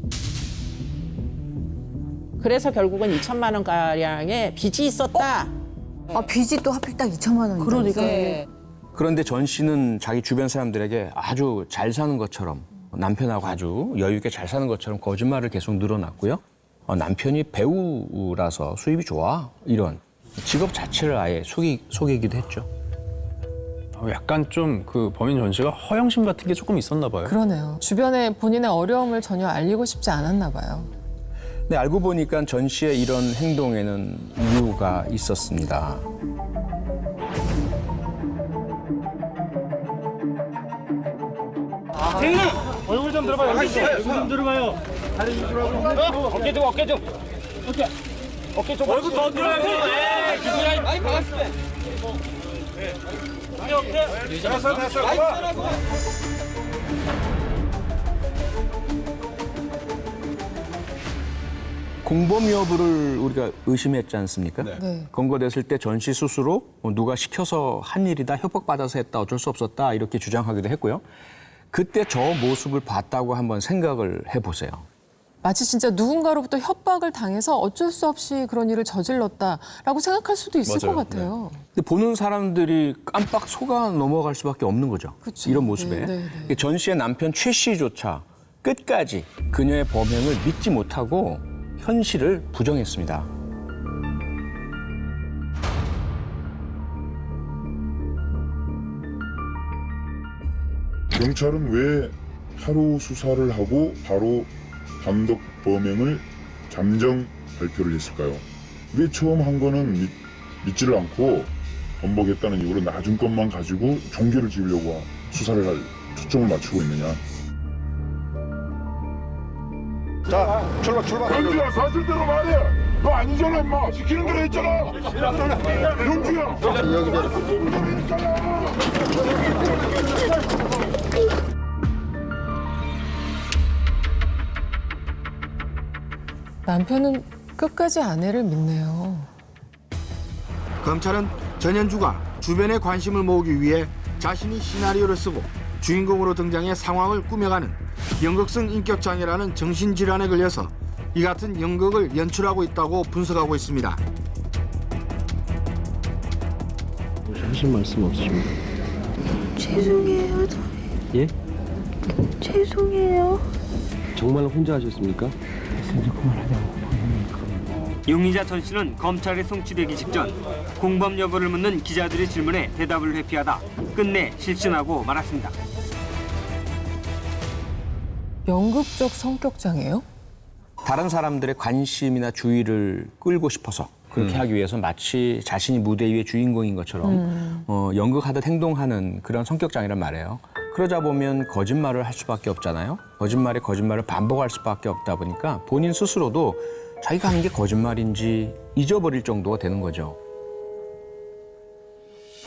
그래서 결국은 2천만 원 가량의 빚이 있었다. 빚이 또 하필 딱 2천만 원인데. 그러니까. 네. 그런데 전 씨는 자기 주변 사람들에게 아주 잘 사는 것처럼, 남편하고 아주 여유 있게 잘 사는 것처럼 거짓말을 계속 늘어놨고요. 남편이 배우라서 수입이 좋아, 이런 직업 자체를 아예 속이기도 했죠. 약간 좀 그 범인 전 씨가 허영심 같은 게 조금 있었나 봐요. 그러네요. 주변에 본인의 어려움을 전혀 알리고 싶지 않았나 봐요. 근데 알고 보니까 전 씨의 이런 행동에는 이유가 있었습니다. 대인님 얼굴 좀 들어봐요. 얼굴 좀 들어봐요. 다리 위주로 어깨 좀 어깨 좀. 어깨 좀. 얼굴 더 들어요. 누구야? 아이 반갑습니다. 어깨. 됐어. 공범 여부를 우리가 의심했지 않습니까? 네. 검거됐을 때 전 씨 스스로 누가 시켜서 한 일이다, 협박받아서 했다, 어쩔 수 없었다 이렇게 주장하기도 했고요. 그때 저 모습을 봤다고 한번 생각을 해보세요. 마치 진짜 누군가로부터 협박을 당해서 어쩔 수 없이 그런 일을 저질렀다라고 생각할 수도 있을 맞아요. 것 같아요. 근데 보는 사람들이 깜빡 속아 넘어갈 수밖에 없는 거죠. 그쵸. 이런 모습에. 네. 전 씨의 남편 최 씨조차 끝까지 그녀의 범행을 믿지 못하고 현실을 부정했습니다. 경찰은 왜 하루 수사를 하고 바로 단독 범행을 잠정 발표를 했을까요? 왜 처음 한 거는 믿지를 않고 번복했다는 이유로 낮은 것만 가지고 종결을 지으려고 수사를 할 초점을 맞추고 있느냐? 자, 출발. 영주야, 사실대로 말해. 너 아니잖아, 임마. 시키는 대로 했잖아. 영주야. 남편은 끝까지 아내를 믿네요. 검찰은 전현주가 주변의 관심을 모으기 위해 자신이 시나리오를 쓰고 주인공으로 등장해 상황을 꾸며가는 연극성 인격장애라는 정신질환에 걸려서 이 같은 연극을 연출하고 있다고 분석하고 있습니다. 하실 말씀 없으십니까? 죄송해요. 예? 죄송해요. 정말 혼자 하셨습니까? 용의자 전 씨는 검찰에 송치되기 직전 공범 여부를 묻는 기자들의 질문에 대답을 회피하다 끝내 실신하고 말았습니다. 연극적 성격장애요? 다른 사람들의 관심이나 주의를 끌고 싶어서 그렇게 하기 위해서 마치 자신이 무대 위의 주인공인 것처럼 연극하듯 행동하는 그런 성격장애란 말이에요. 그러다 보면 거짓말을 할 수밖에 없잖아요. 거짓말에 거짓말을 반복할 수밖에 없다 보니까 본인 스스로도 자기가 하는 게 거짓말인지 잊어버릴 정도가 되는 거죠.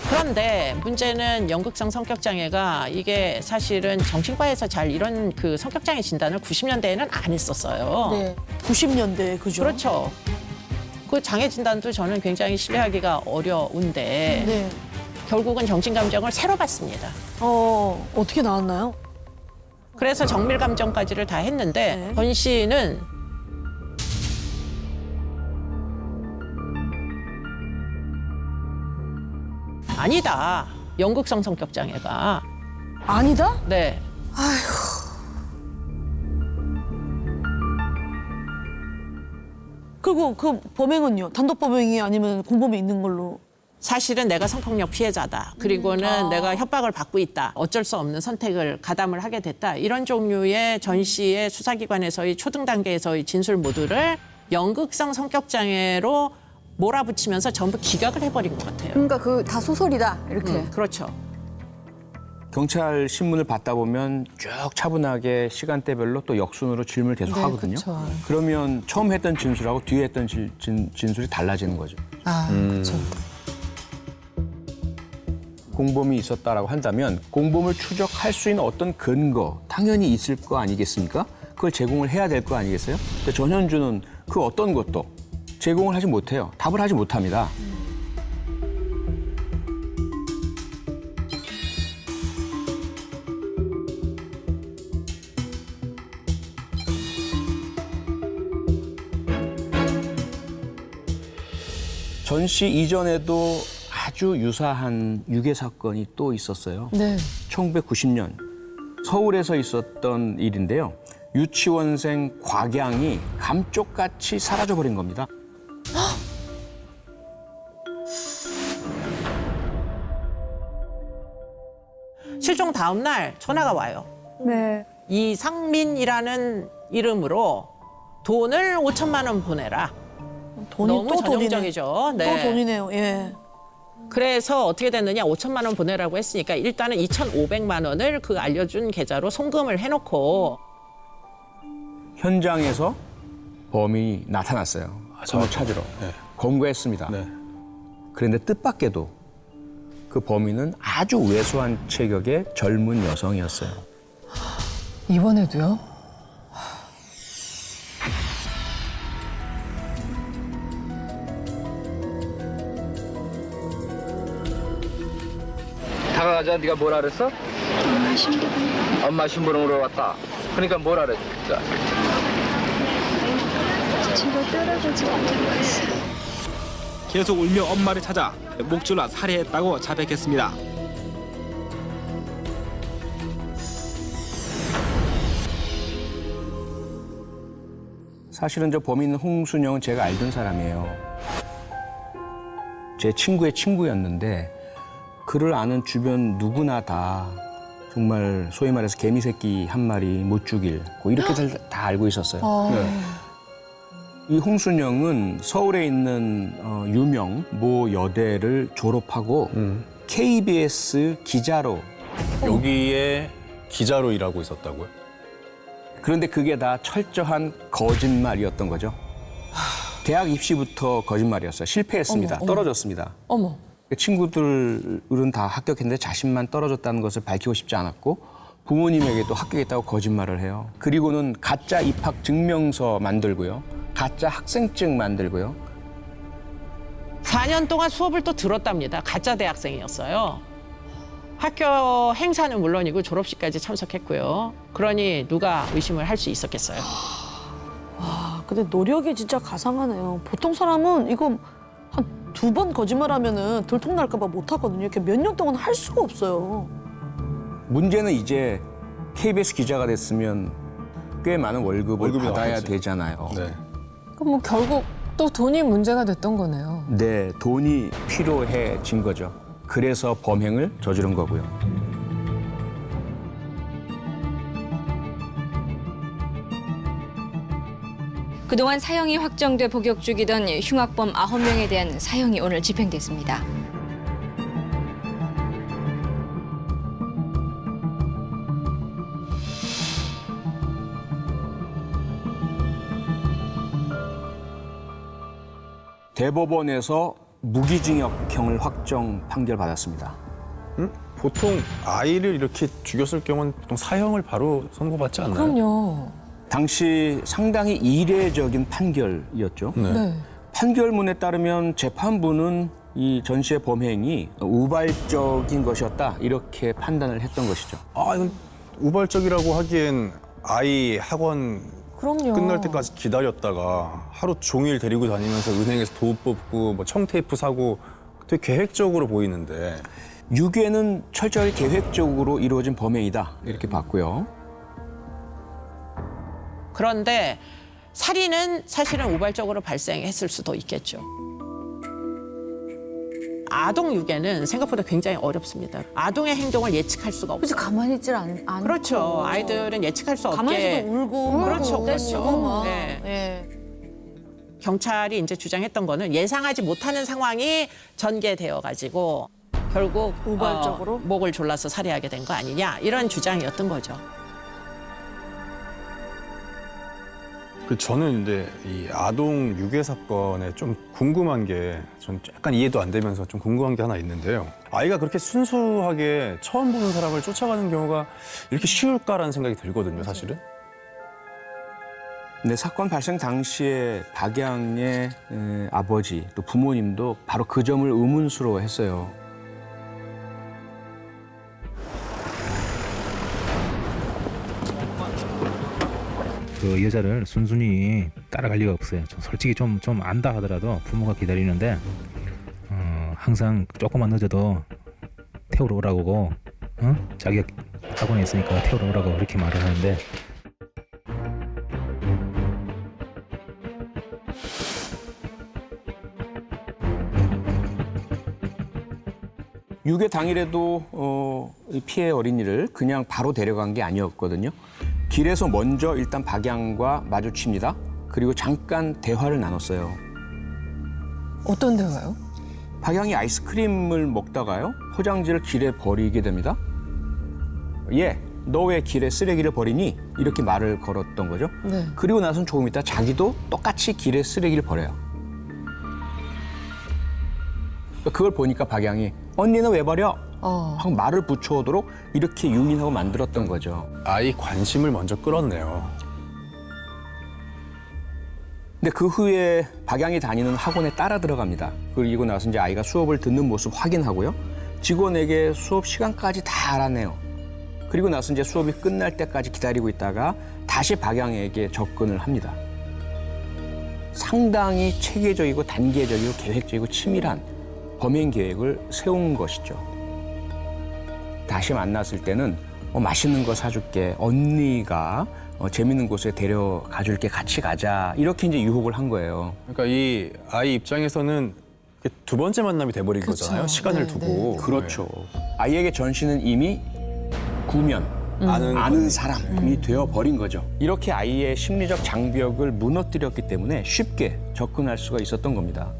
그런데 문제는 연극성 성격장애가 이게 사실은 정신과에서 잘 이런 그 성격장애 진단을 90년대에는 안 했었어요. 네. 90년대 그죠? 그렇죠. 그 장애 진단도 저는 굉장히 신뢰하기가 어려운데 네. 결국은 정신감정을 새로 받습니다. 어떻게 나왔나요? 그래서 정밀감정까지를 다 했는데 네. 권 씨는 아니다. 연극성 성격장애가. 아니다? 네. 그리고 그 범행은요? 단독 범행이 아니면 공범이 있는 걸로? 사실은 내가 성폭력 피해자다. 그리고는 내가 협박을 받고 있다. 어쩔 수 없는 선택을 가담을 하게 됐다. 이런 종류의 전 씨의 수사기관에서의 초등 단계에서의 진술 모두를 연극성 성격장애로 몰아붙이면서 전부 기각을 해버린 것 같아요. 그러니까 그 다 소설이다 이렇게. 그렇죠. 경찰 신문을 받다 보면 쭉 차분하게 시간대별로 또 역순으로 질문을 계속 네, 하거든요. 그쵸. 그러면 처음 했던 진술하고 뒤에 했던 진술이 달라지는 거죠. 그렇죠. 공범이 있었다라고 한다면 공범을 추적할 수 있는 어떤 근거 당연히 있을 거 아니겠습니까? 그걸 제공을 해야 될 거 아니겠어요? 근데 전현주는 그 어떤 것도 제공을 하지 못해요. 답을 하지 못합니다. 전 씨 이전에도 아주 유사한 유괴 사건이 또 있었어요. 네. 1990년 서울에서 있었던 일인데요. 유치원생 곽양이 감쪽같이 사라져버린 겁니다. 실종 다음 날 전화가 와요. 네. 이상민이라는 이름으로 돈을 5천만 원 보내라. 돈이 너무 또 전형적이죠. 돈이네. 또 돈이네요. 예. 그래서 어떻게 됐느냐, 5천만 원 보내라고 했으니까 일단은 2,500만 원을 그 알려준 계좌로 송금을 해놓고 현장에서 범인이 나타났어요. 손을 찾으러. 검거했습니다. 그런데 뜻밖에도 그 범인은 아주 왜소한 체격의 젊은 여성이었어요. 이번에도요? 맞아? 네가 뭐라 그랬어? 엄마 심부름. 엄마 심부름으로 왔다. 그러니까 뭐라 그랬어? 제가 따라가지 못하겠어. 계속 울며 엄마를 찾아 목졸라 살해했다고 자백했습니다. 사실은 저 범인 홍순영은 제가 알던 사람이에요. 제 친구의 친구였는데 그를 아는 주변 누구나 다 정말 소위 말해서 개미 새끼 한 마리 못 죽일 뭐 이렇게들 다 알고 있었어요. 네. 이 홍순영은 서울에 있는 유명 모 여대를 졸업하고 KBS 기자로 여기에 기자로 일하고 있었다고요? 그런데 그게 다 철저한 거짓말이었던 거죠. 대학 입시부터 거짓말이었어요. 실패했습니다. 어머. 떨어졌습니다. 어머. 친구들은 다 합격했는데 자신만 떨어졌다는 것을 밝히고 싶지 않았고 부모님에게도 합격했다고 거짓말을 해요. 그리고는 가짜 입학 증명서 만들고요. 가짜 학생증 만들고요. 4년 동안 수업을 또 들었답니다. 가짜 대학생이었어요. 학교 행사는 물론이고 졸업식까지 참석했고요. 그러니 누가 의심을 할 수 있었겠어요. 와, 근데 노력이 진짜 가상하네요. 보통 사람은 이거 한 2번 거짓말하면은 들통날까 봐 못 하거든요. 이렇게 몇 년 동안 할 수가 없어요. 문제는 이제 KBS 기자가 됐으면 꽤 많은 월급을 받아야 나가지. 되잖아요. 네. 그럼 뭐 결국 또 돈이 문제가 됐던 거네요. 네, 돈이 필요해진 거죠. 그래서 범행을 저지른 거고요. 그동안 사형이 확정돼 복역 중이던 흉악범 9명에 대한 사형이 오늘 집행됐습니다. 대법원에서 무기징역형을 확정 판결받았습니다. 보통 아이를 이렇게 죽였을 경우는 보통 사형을 바로 선고받지 않나요? 그럼요. 당시 상당히 이례적인 판결이었죠. 네. 판결문에 따르면 재판부는 이 전 씨의 범행이 우발적인 것이었다 이렇게 판단을 했던 것이죠. 아, 이건 우발적이라고 하기엔 아이 학원 그럼요. 끝날 때까지 기다렸다가 하루 종일 데리고 다니면서 은행에서 돈 뽑고 뭐 청테이프 사고 되게 계획적으로 보이는데 유괴는 철저하게 계획적으로 이루어진 범행이다 이렇게 봤고요. 그런데 살인은 사실은 우발적으로 발생했을 수도 있겠죠. 아동 유괴는 생각보다 굉장히 어렵습니다. 아동의 행동을 예측할 수가 없어요. 그치, 가만히 있질 않고. 그렇죠. 아이들은 예측할 수 없게. 가만히서도 울고 그렇죠. 떼쓰고 막. 네. 예. 경찰이 이제 주장했던 거는 예상하지 못하는 상황이 전개되어 가지고 결국 우발적으로? 목을 졸라서 살해하게 된 거 아니냐 이런 주장이었던 거죠. 저는 근데 이 아동 유괴 사건에 좀 궁금한 게 전 약간 이해도 안 되면서 좀 궁금한 게 하나 있는데요. 아이가 그렇게 순수하게 처음 보는 사람을 쫓아가는 경우가 이렇게 쉬울까라는 생각이 들거든요, 사실은. 네, 사건 발생 당시에 박양의 아버지 또 부모님도 바로 그 점을 의문스러워했어요. 그 여자를 순순히 따라갈 리가 없어요. 솔직히 좀 안다 하더라도 부모가 기다리는데 항상 조금만 늦어도 태우러 오라고 자기가 학원에 있으니까 태우러 오라고 그렇게 말을 하는데 유괴 당일에도 이 피해 어린이를 그냥 바로 데려간 게 아니었거든요. 길에서 먼저 일단 박양과 마주칩니다. 그리고 잠깐 대화를 나눴어요. 어떤 대화요? 박양이 아이스크림을 먹다가요. 포장지를 길에 버리게 됩니다. 예, 너 왜 길에 쓰레기를 버리니? 이렇게 말을 걸었던 거죠. 네. 그리고 나선 조금 있다 자기도 똑같이 길에 쓰레기를 버려요. 그걸 보니까 박양이 언니는 왜 버려? 하고 말을 붙여오도록 이렇게 유인하고 만들었던 거죠. 아이 관심을 먼저 끌었네요. 근데 그 후에 박양이 다니는 학원에 따라 들어갑니다. 그리고 나서 이제 아이가 수업을 듣는 모습 확인하고요. 직원에게 수업 시간까지 다 알아내요. 그리고 나서 이제 수업이 끝날 때까지 기다리고 있다가 다시 박양에게 접근을 합니다. 상당히 체계적이고 단계적이고 계획적이고 치밀한 범행 계획을 세운 것이죠. 다시 만났을 때는 맛있는 거 사줄게, 언니가 재밌는 곳에 데려가줄게, 같이 가자, 이렇게 이제 유혹을 한 거예요. 그러니까 이 아이 입장에서는 두 번째 만남이 돼버린 거잖아요. 시간을 두고. 그렇죠. 아이에게 전씨는 이미 구면, 아는 사람이 되어버린 거죠. 이렇게 아이의 심리적 장벽을 무너뜨렸기 때문에 쉽게 접근할 수가 있었던 겁니다.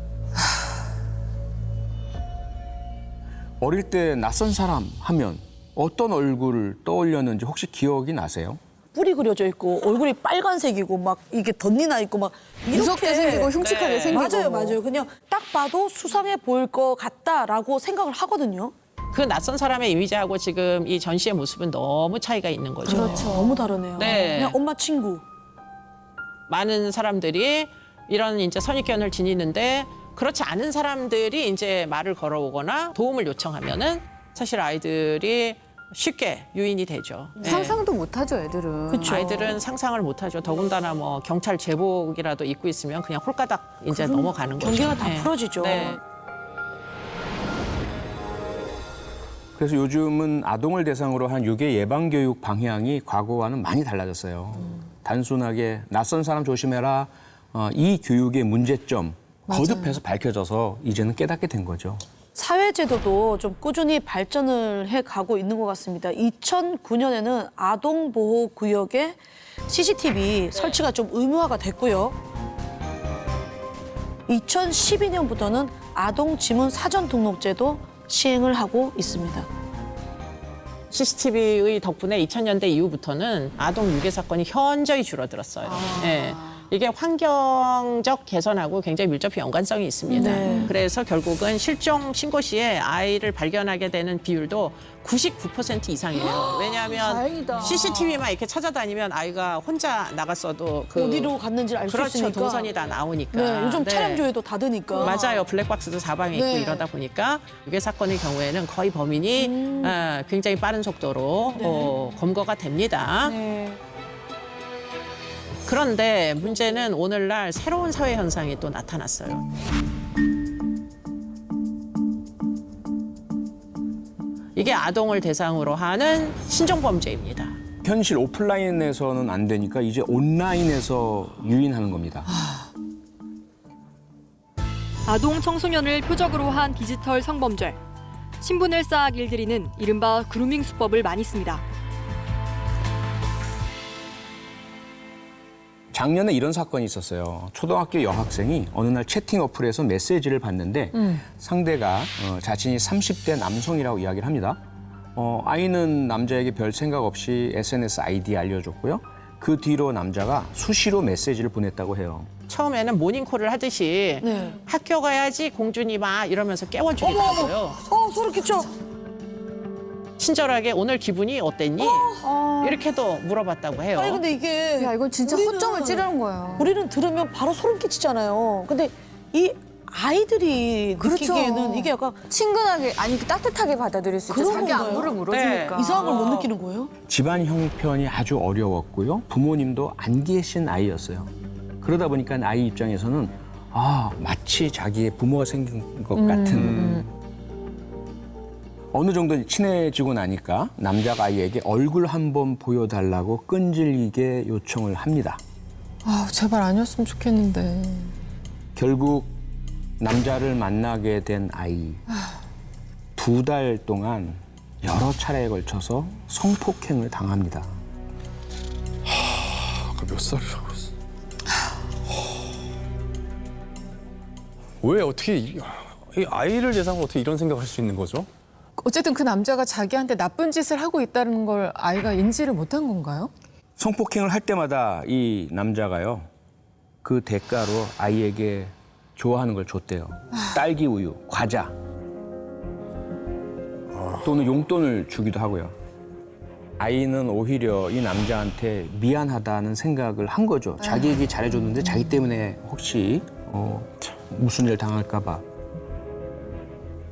어릴 때 낯선 사람 하면 어떤 얼굴을 떠올렸는지 혹시 기억이 나세요? 뿔이 그려져 있고 얼굴이 빨간색이고 막 이게 덧니 나 있고 막 이렇게 무섭게 생기고 흉측하게 생기고. 맞아요. 그냥 딱 봐도 수상해 보일 것 같다라고 생각을 하거든요. 그 낯선 사람의 이미지하고 지금 이 전 씨의 모습은 너무 차이가 있는 거죠. 그렇죠. 너무 다르네요. 네. 그냥 엄마 친구. 많은 사람들이 이런 이제 선입견을 지니는데 그렇지 않은 사람들이 이제 말을 걸어오거나 도움을 요청하면은 사실 아이들이 쉽게 유인이 되죠. 네. 상상도 못하죠, 애들은. 그쵸. 아이들은 상상을 못하죠. 더군다나 뭐 경찰 제복이라도 입고 있으면 그냥 홀가닥 이제 넘어가는 거죠. 경계가 다 네. 풀어지죠. 네. 그래서 요즘은 아동을 대상으로 한 유괴 예방 교육 방향이 과거와는 많이 달라졌어요. 단순하게 낯선 사람 조심해라, 이 교육의 문제점 거듭해서 밝혀져서 이제는 깨닫게 된 거죠. 사회제도도 좀 꾸준히 발전을 해가고 있는 것 같습니다. 2009년에는 아동보호구역에 CCTV 설치가 좀 의무화가 됐고요. 2012년부터는 아동지문 사전 등록제도 시행을 하고 있습니다. CCTV의 덕분에 2000년대 이후부터는 아동 유괴 사건이 현저히 줄어들었어요. 네. 이게 환경적 개선하고 굉장히 밀접히 연관성이 있습니다. 네. 그래서 결국은 실종 신고 시에 아이를 발견하게 되는 비율도 99% 이상이에요. 왜냐하면 다행이다. CCTV만 이렇게 찾아다니면 아이가 혼자 나갔어도 어디로 갔는지 알 수 그렇죠. 있으니까. 동선이 다 나오니까. 네, 요즘 네. 차량 조회도 다 되니까. 맞아요. 블랙박스도 사방에 있고 네. 이러다 보니까 유괴 사건의 경우에는 거의 범인이 굉장히 빠른 속도로 검거가 됩니다. 네. 그런데 문제는 오늘날 새로운 사회 현상이 또 나타났어요. 이게 아동을 대상으로 하는 신종범죄입니다. 현실 오프라인에서는 안 되니까 이제 온라인에서 유인하는 겁니다. 아동 청소년을 표적으로 한 디지털 성범죄. 신분을 쌓아 길들이는 이른바 그루밍 수법을 많이 씁니다. 작년에 이런 사건이 있었어요. 초등학교 여학생이 어느 날 채팅 어플에서 메시지를 봤는데 상대가 자신이 30대 남성이라고 이야기를 합니다. 아이는 남자에게 별 생각 없이 SNS 아이디 알려줬고요. 그 뒤로 남자가 수시로 메시지를 보냈다고 해요. 처음에는 모닝콜을 하듯이 학교 가야지 공준이 막 이러면서 깨워주겠다고요. 소름 끼쳐. 친절하게 오늘 기분이 어땠니? 이렇게도 물어봤다고 해요. 아니 근데 이게 야, 이건 진짜 허점을 찌르는 거예요. 우리는 들으면 바로 소름 끼치잖아요. 근데 이 아이들이 느끼기에는 이게 약간 친근하게, 아니 따뜻하게 받아들일 수 있죠. 그런 자기 건가요? 안부를 물어주니까. 이상한 걸 못 느끼는 거예요? 집안 형편이 아주 어려웠고요. 부모님도 안 계신 아이였어요. 그러다 보니까 아이 입장에서는 마치 자기의 부모가 생긴 것 같은. 어느 정도 친해지고 나니까 남자가 아이에게 얼굴 한번 보여달라고 끈질기게 요청을 합니다. 제발 아니었으면 좋겠는데. 결국 남자를 만나게 된 아이. 2달 동안 여러 차례에 걸쳐서 성폭행을 당합니다. 아까 몇 살이라고 했어? 왜 어떻게 이 아이를 대상으로 어떻게 이런 생각을 할 수 있는 거죠? 어쨌든 그 남자가 자기한테 나쁜 짓을 하고 있다는 걸 아이가 인지를 못한 건가요? 성폭행을 할 때마다 이 남자가요. 그 대가로 아이에게 좋아하는 걸 줬대요. 딸기 우유, 과자. 또는 용돈을 주기도 하고요. 아이는 오히려 이 남자한테 미안하다는 생각을 한 거죠. 자기에게 잘해줬는데 자기 때문에 혹시 무슨 일 당할까 봐.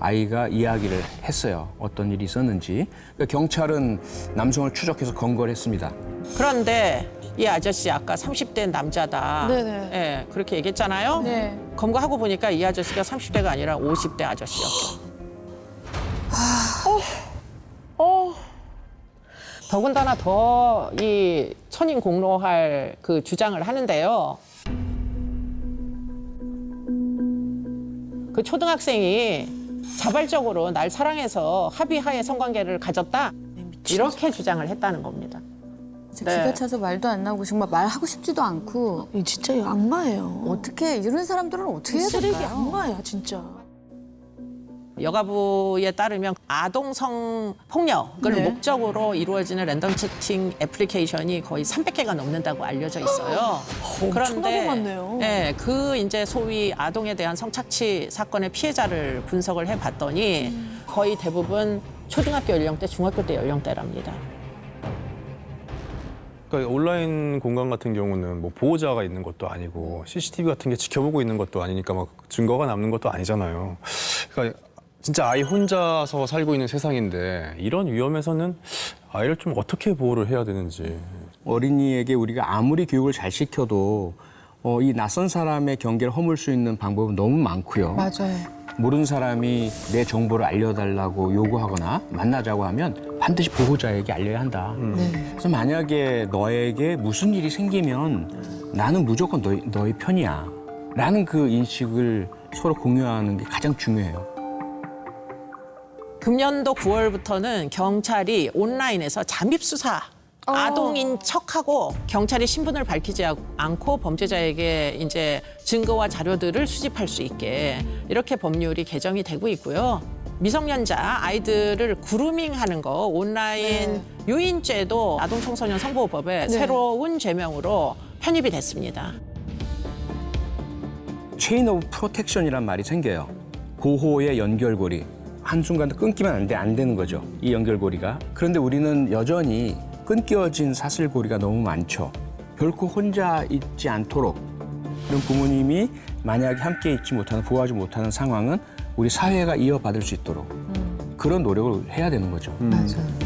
아이가 이야기를 했어요. 어떤 일이 있었는지. 그러니까 경찰은 남성을 추적해서 검거를 했습니다. 그런데 이 아저씨 아까 30대 남자다. 네네. 예, 그렇게 얘기했잖아요. 네. 검거하고 보니까 이 아저씨가 30대가 아니라 50대 아저씨였어. 더군다나 더 이 천인 공로할 그 주장을 하는데요. 그 초등학생이 자발적으로 날 사랑해서 합의하에 성관계를 가졌다. 이렇게 주장을 했다는 겁니다. 진짜 기가 차서 말도 안 나오고 정말 말하고 싶지도 않고. 진짜 악마예요. 어떻게 이런 사람들은 어떻게 해야 쓰레기 될까요? 악마야 진짜. 여가부에 따르면 아동성 폭력을 네. 목적으로 이루어지는 랜덤 채팅 애플리케이션이 거의 300개가 넘는다고 알려져 있어요. 엄청나게 많네요. 네, 그 이제 소위 아동에 대한 성착취 사건의 피해자를 분석을 해봤더니 거의 대부분 초등학교 연령대, 중학교 때 연령대랍니다. 그러니까 온라인 공간 같은 경우는 뭐 보호자가 있는 것도 아니고 CCTV 같은 게 지켜보고 있는 것도 아니니까 막 증거가 남는 것도 아니잖아요. 그러니까 진짜 아이 혼자서 살고 있는 세상인데 이런 위험에서는 아이를 좀 어떻게 보호를 해야 되는지. 어린이에게 우리가 아무리 교육을 잘 시켜도 이 낯선 사람의 경계를 허물 수 있는 방법은 너무 많고요. 맞아요. 모르는 사람이 내 정보를 알려달라고 요구하거나 만나자고 하면 반드시 보호자에게 알려야 한다. 그래서 만약에 너에게 무슨 일이 생기면 나는 무조건 너의 편이야. 라는 그 인식을 서로 공유하는 게 가장 중요해요. 금년도 9월부터는 경찰이 온라인에서 잠입수사 아동인 척하고 경찰이 신분을 밝히지 않고 범죄자에게 이제 증거와 자료들을 수집할 수 있게 이렇게 법률이 개정이 되고 있고요. 미성년자 아이들을 그루밍하는 거 온라인 유인죄도 아동청소년 성보호법에 새로운 죄명으로 편입이 됐습니다. 체인 오브 프로텍션이란 말이 생겨요. 보호의 연결고리. 한순간도 끊기면 안 되는 거죠. 이 연결고리가. 그런데 우리는 여전히 끊겨진 사슬고리가 너무 많죠. 결코 혼자 있지 않도록 그런 부모님이 만약에 함께 있지 못하는, 보호하지 못하는 상황은 우리 사회가 이어받을 수 있도록 그런 노력을 해야 되는 거죠. 맞아요.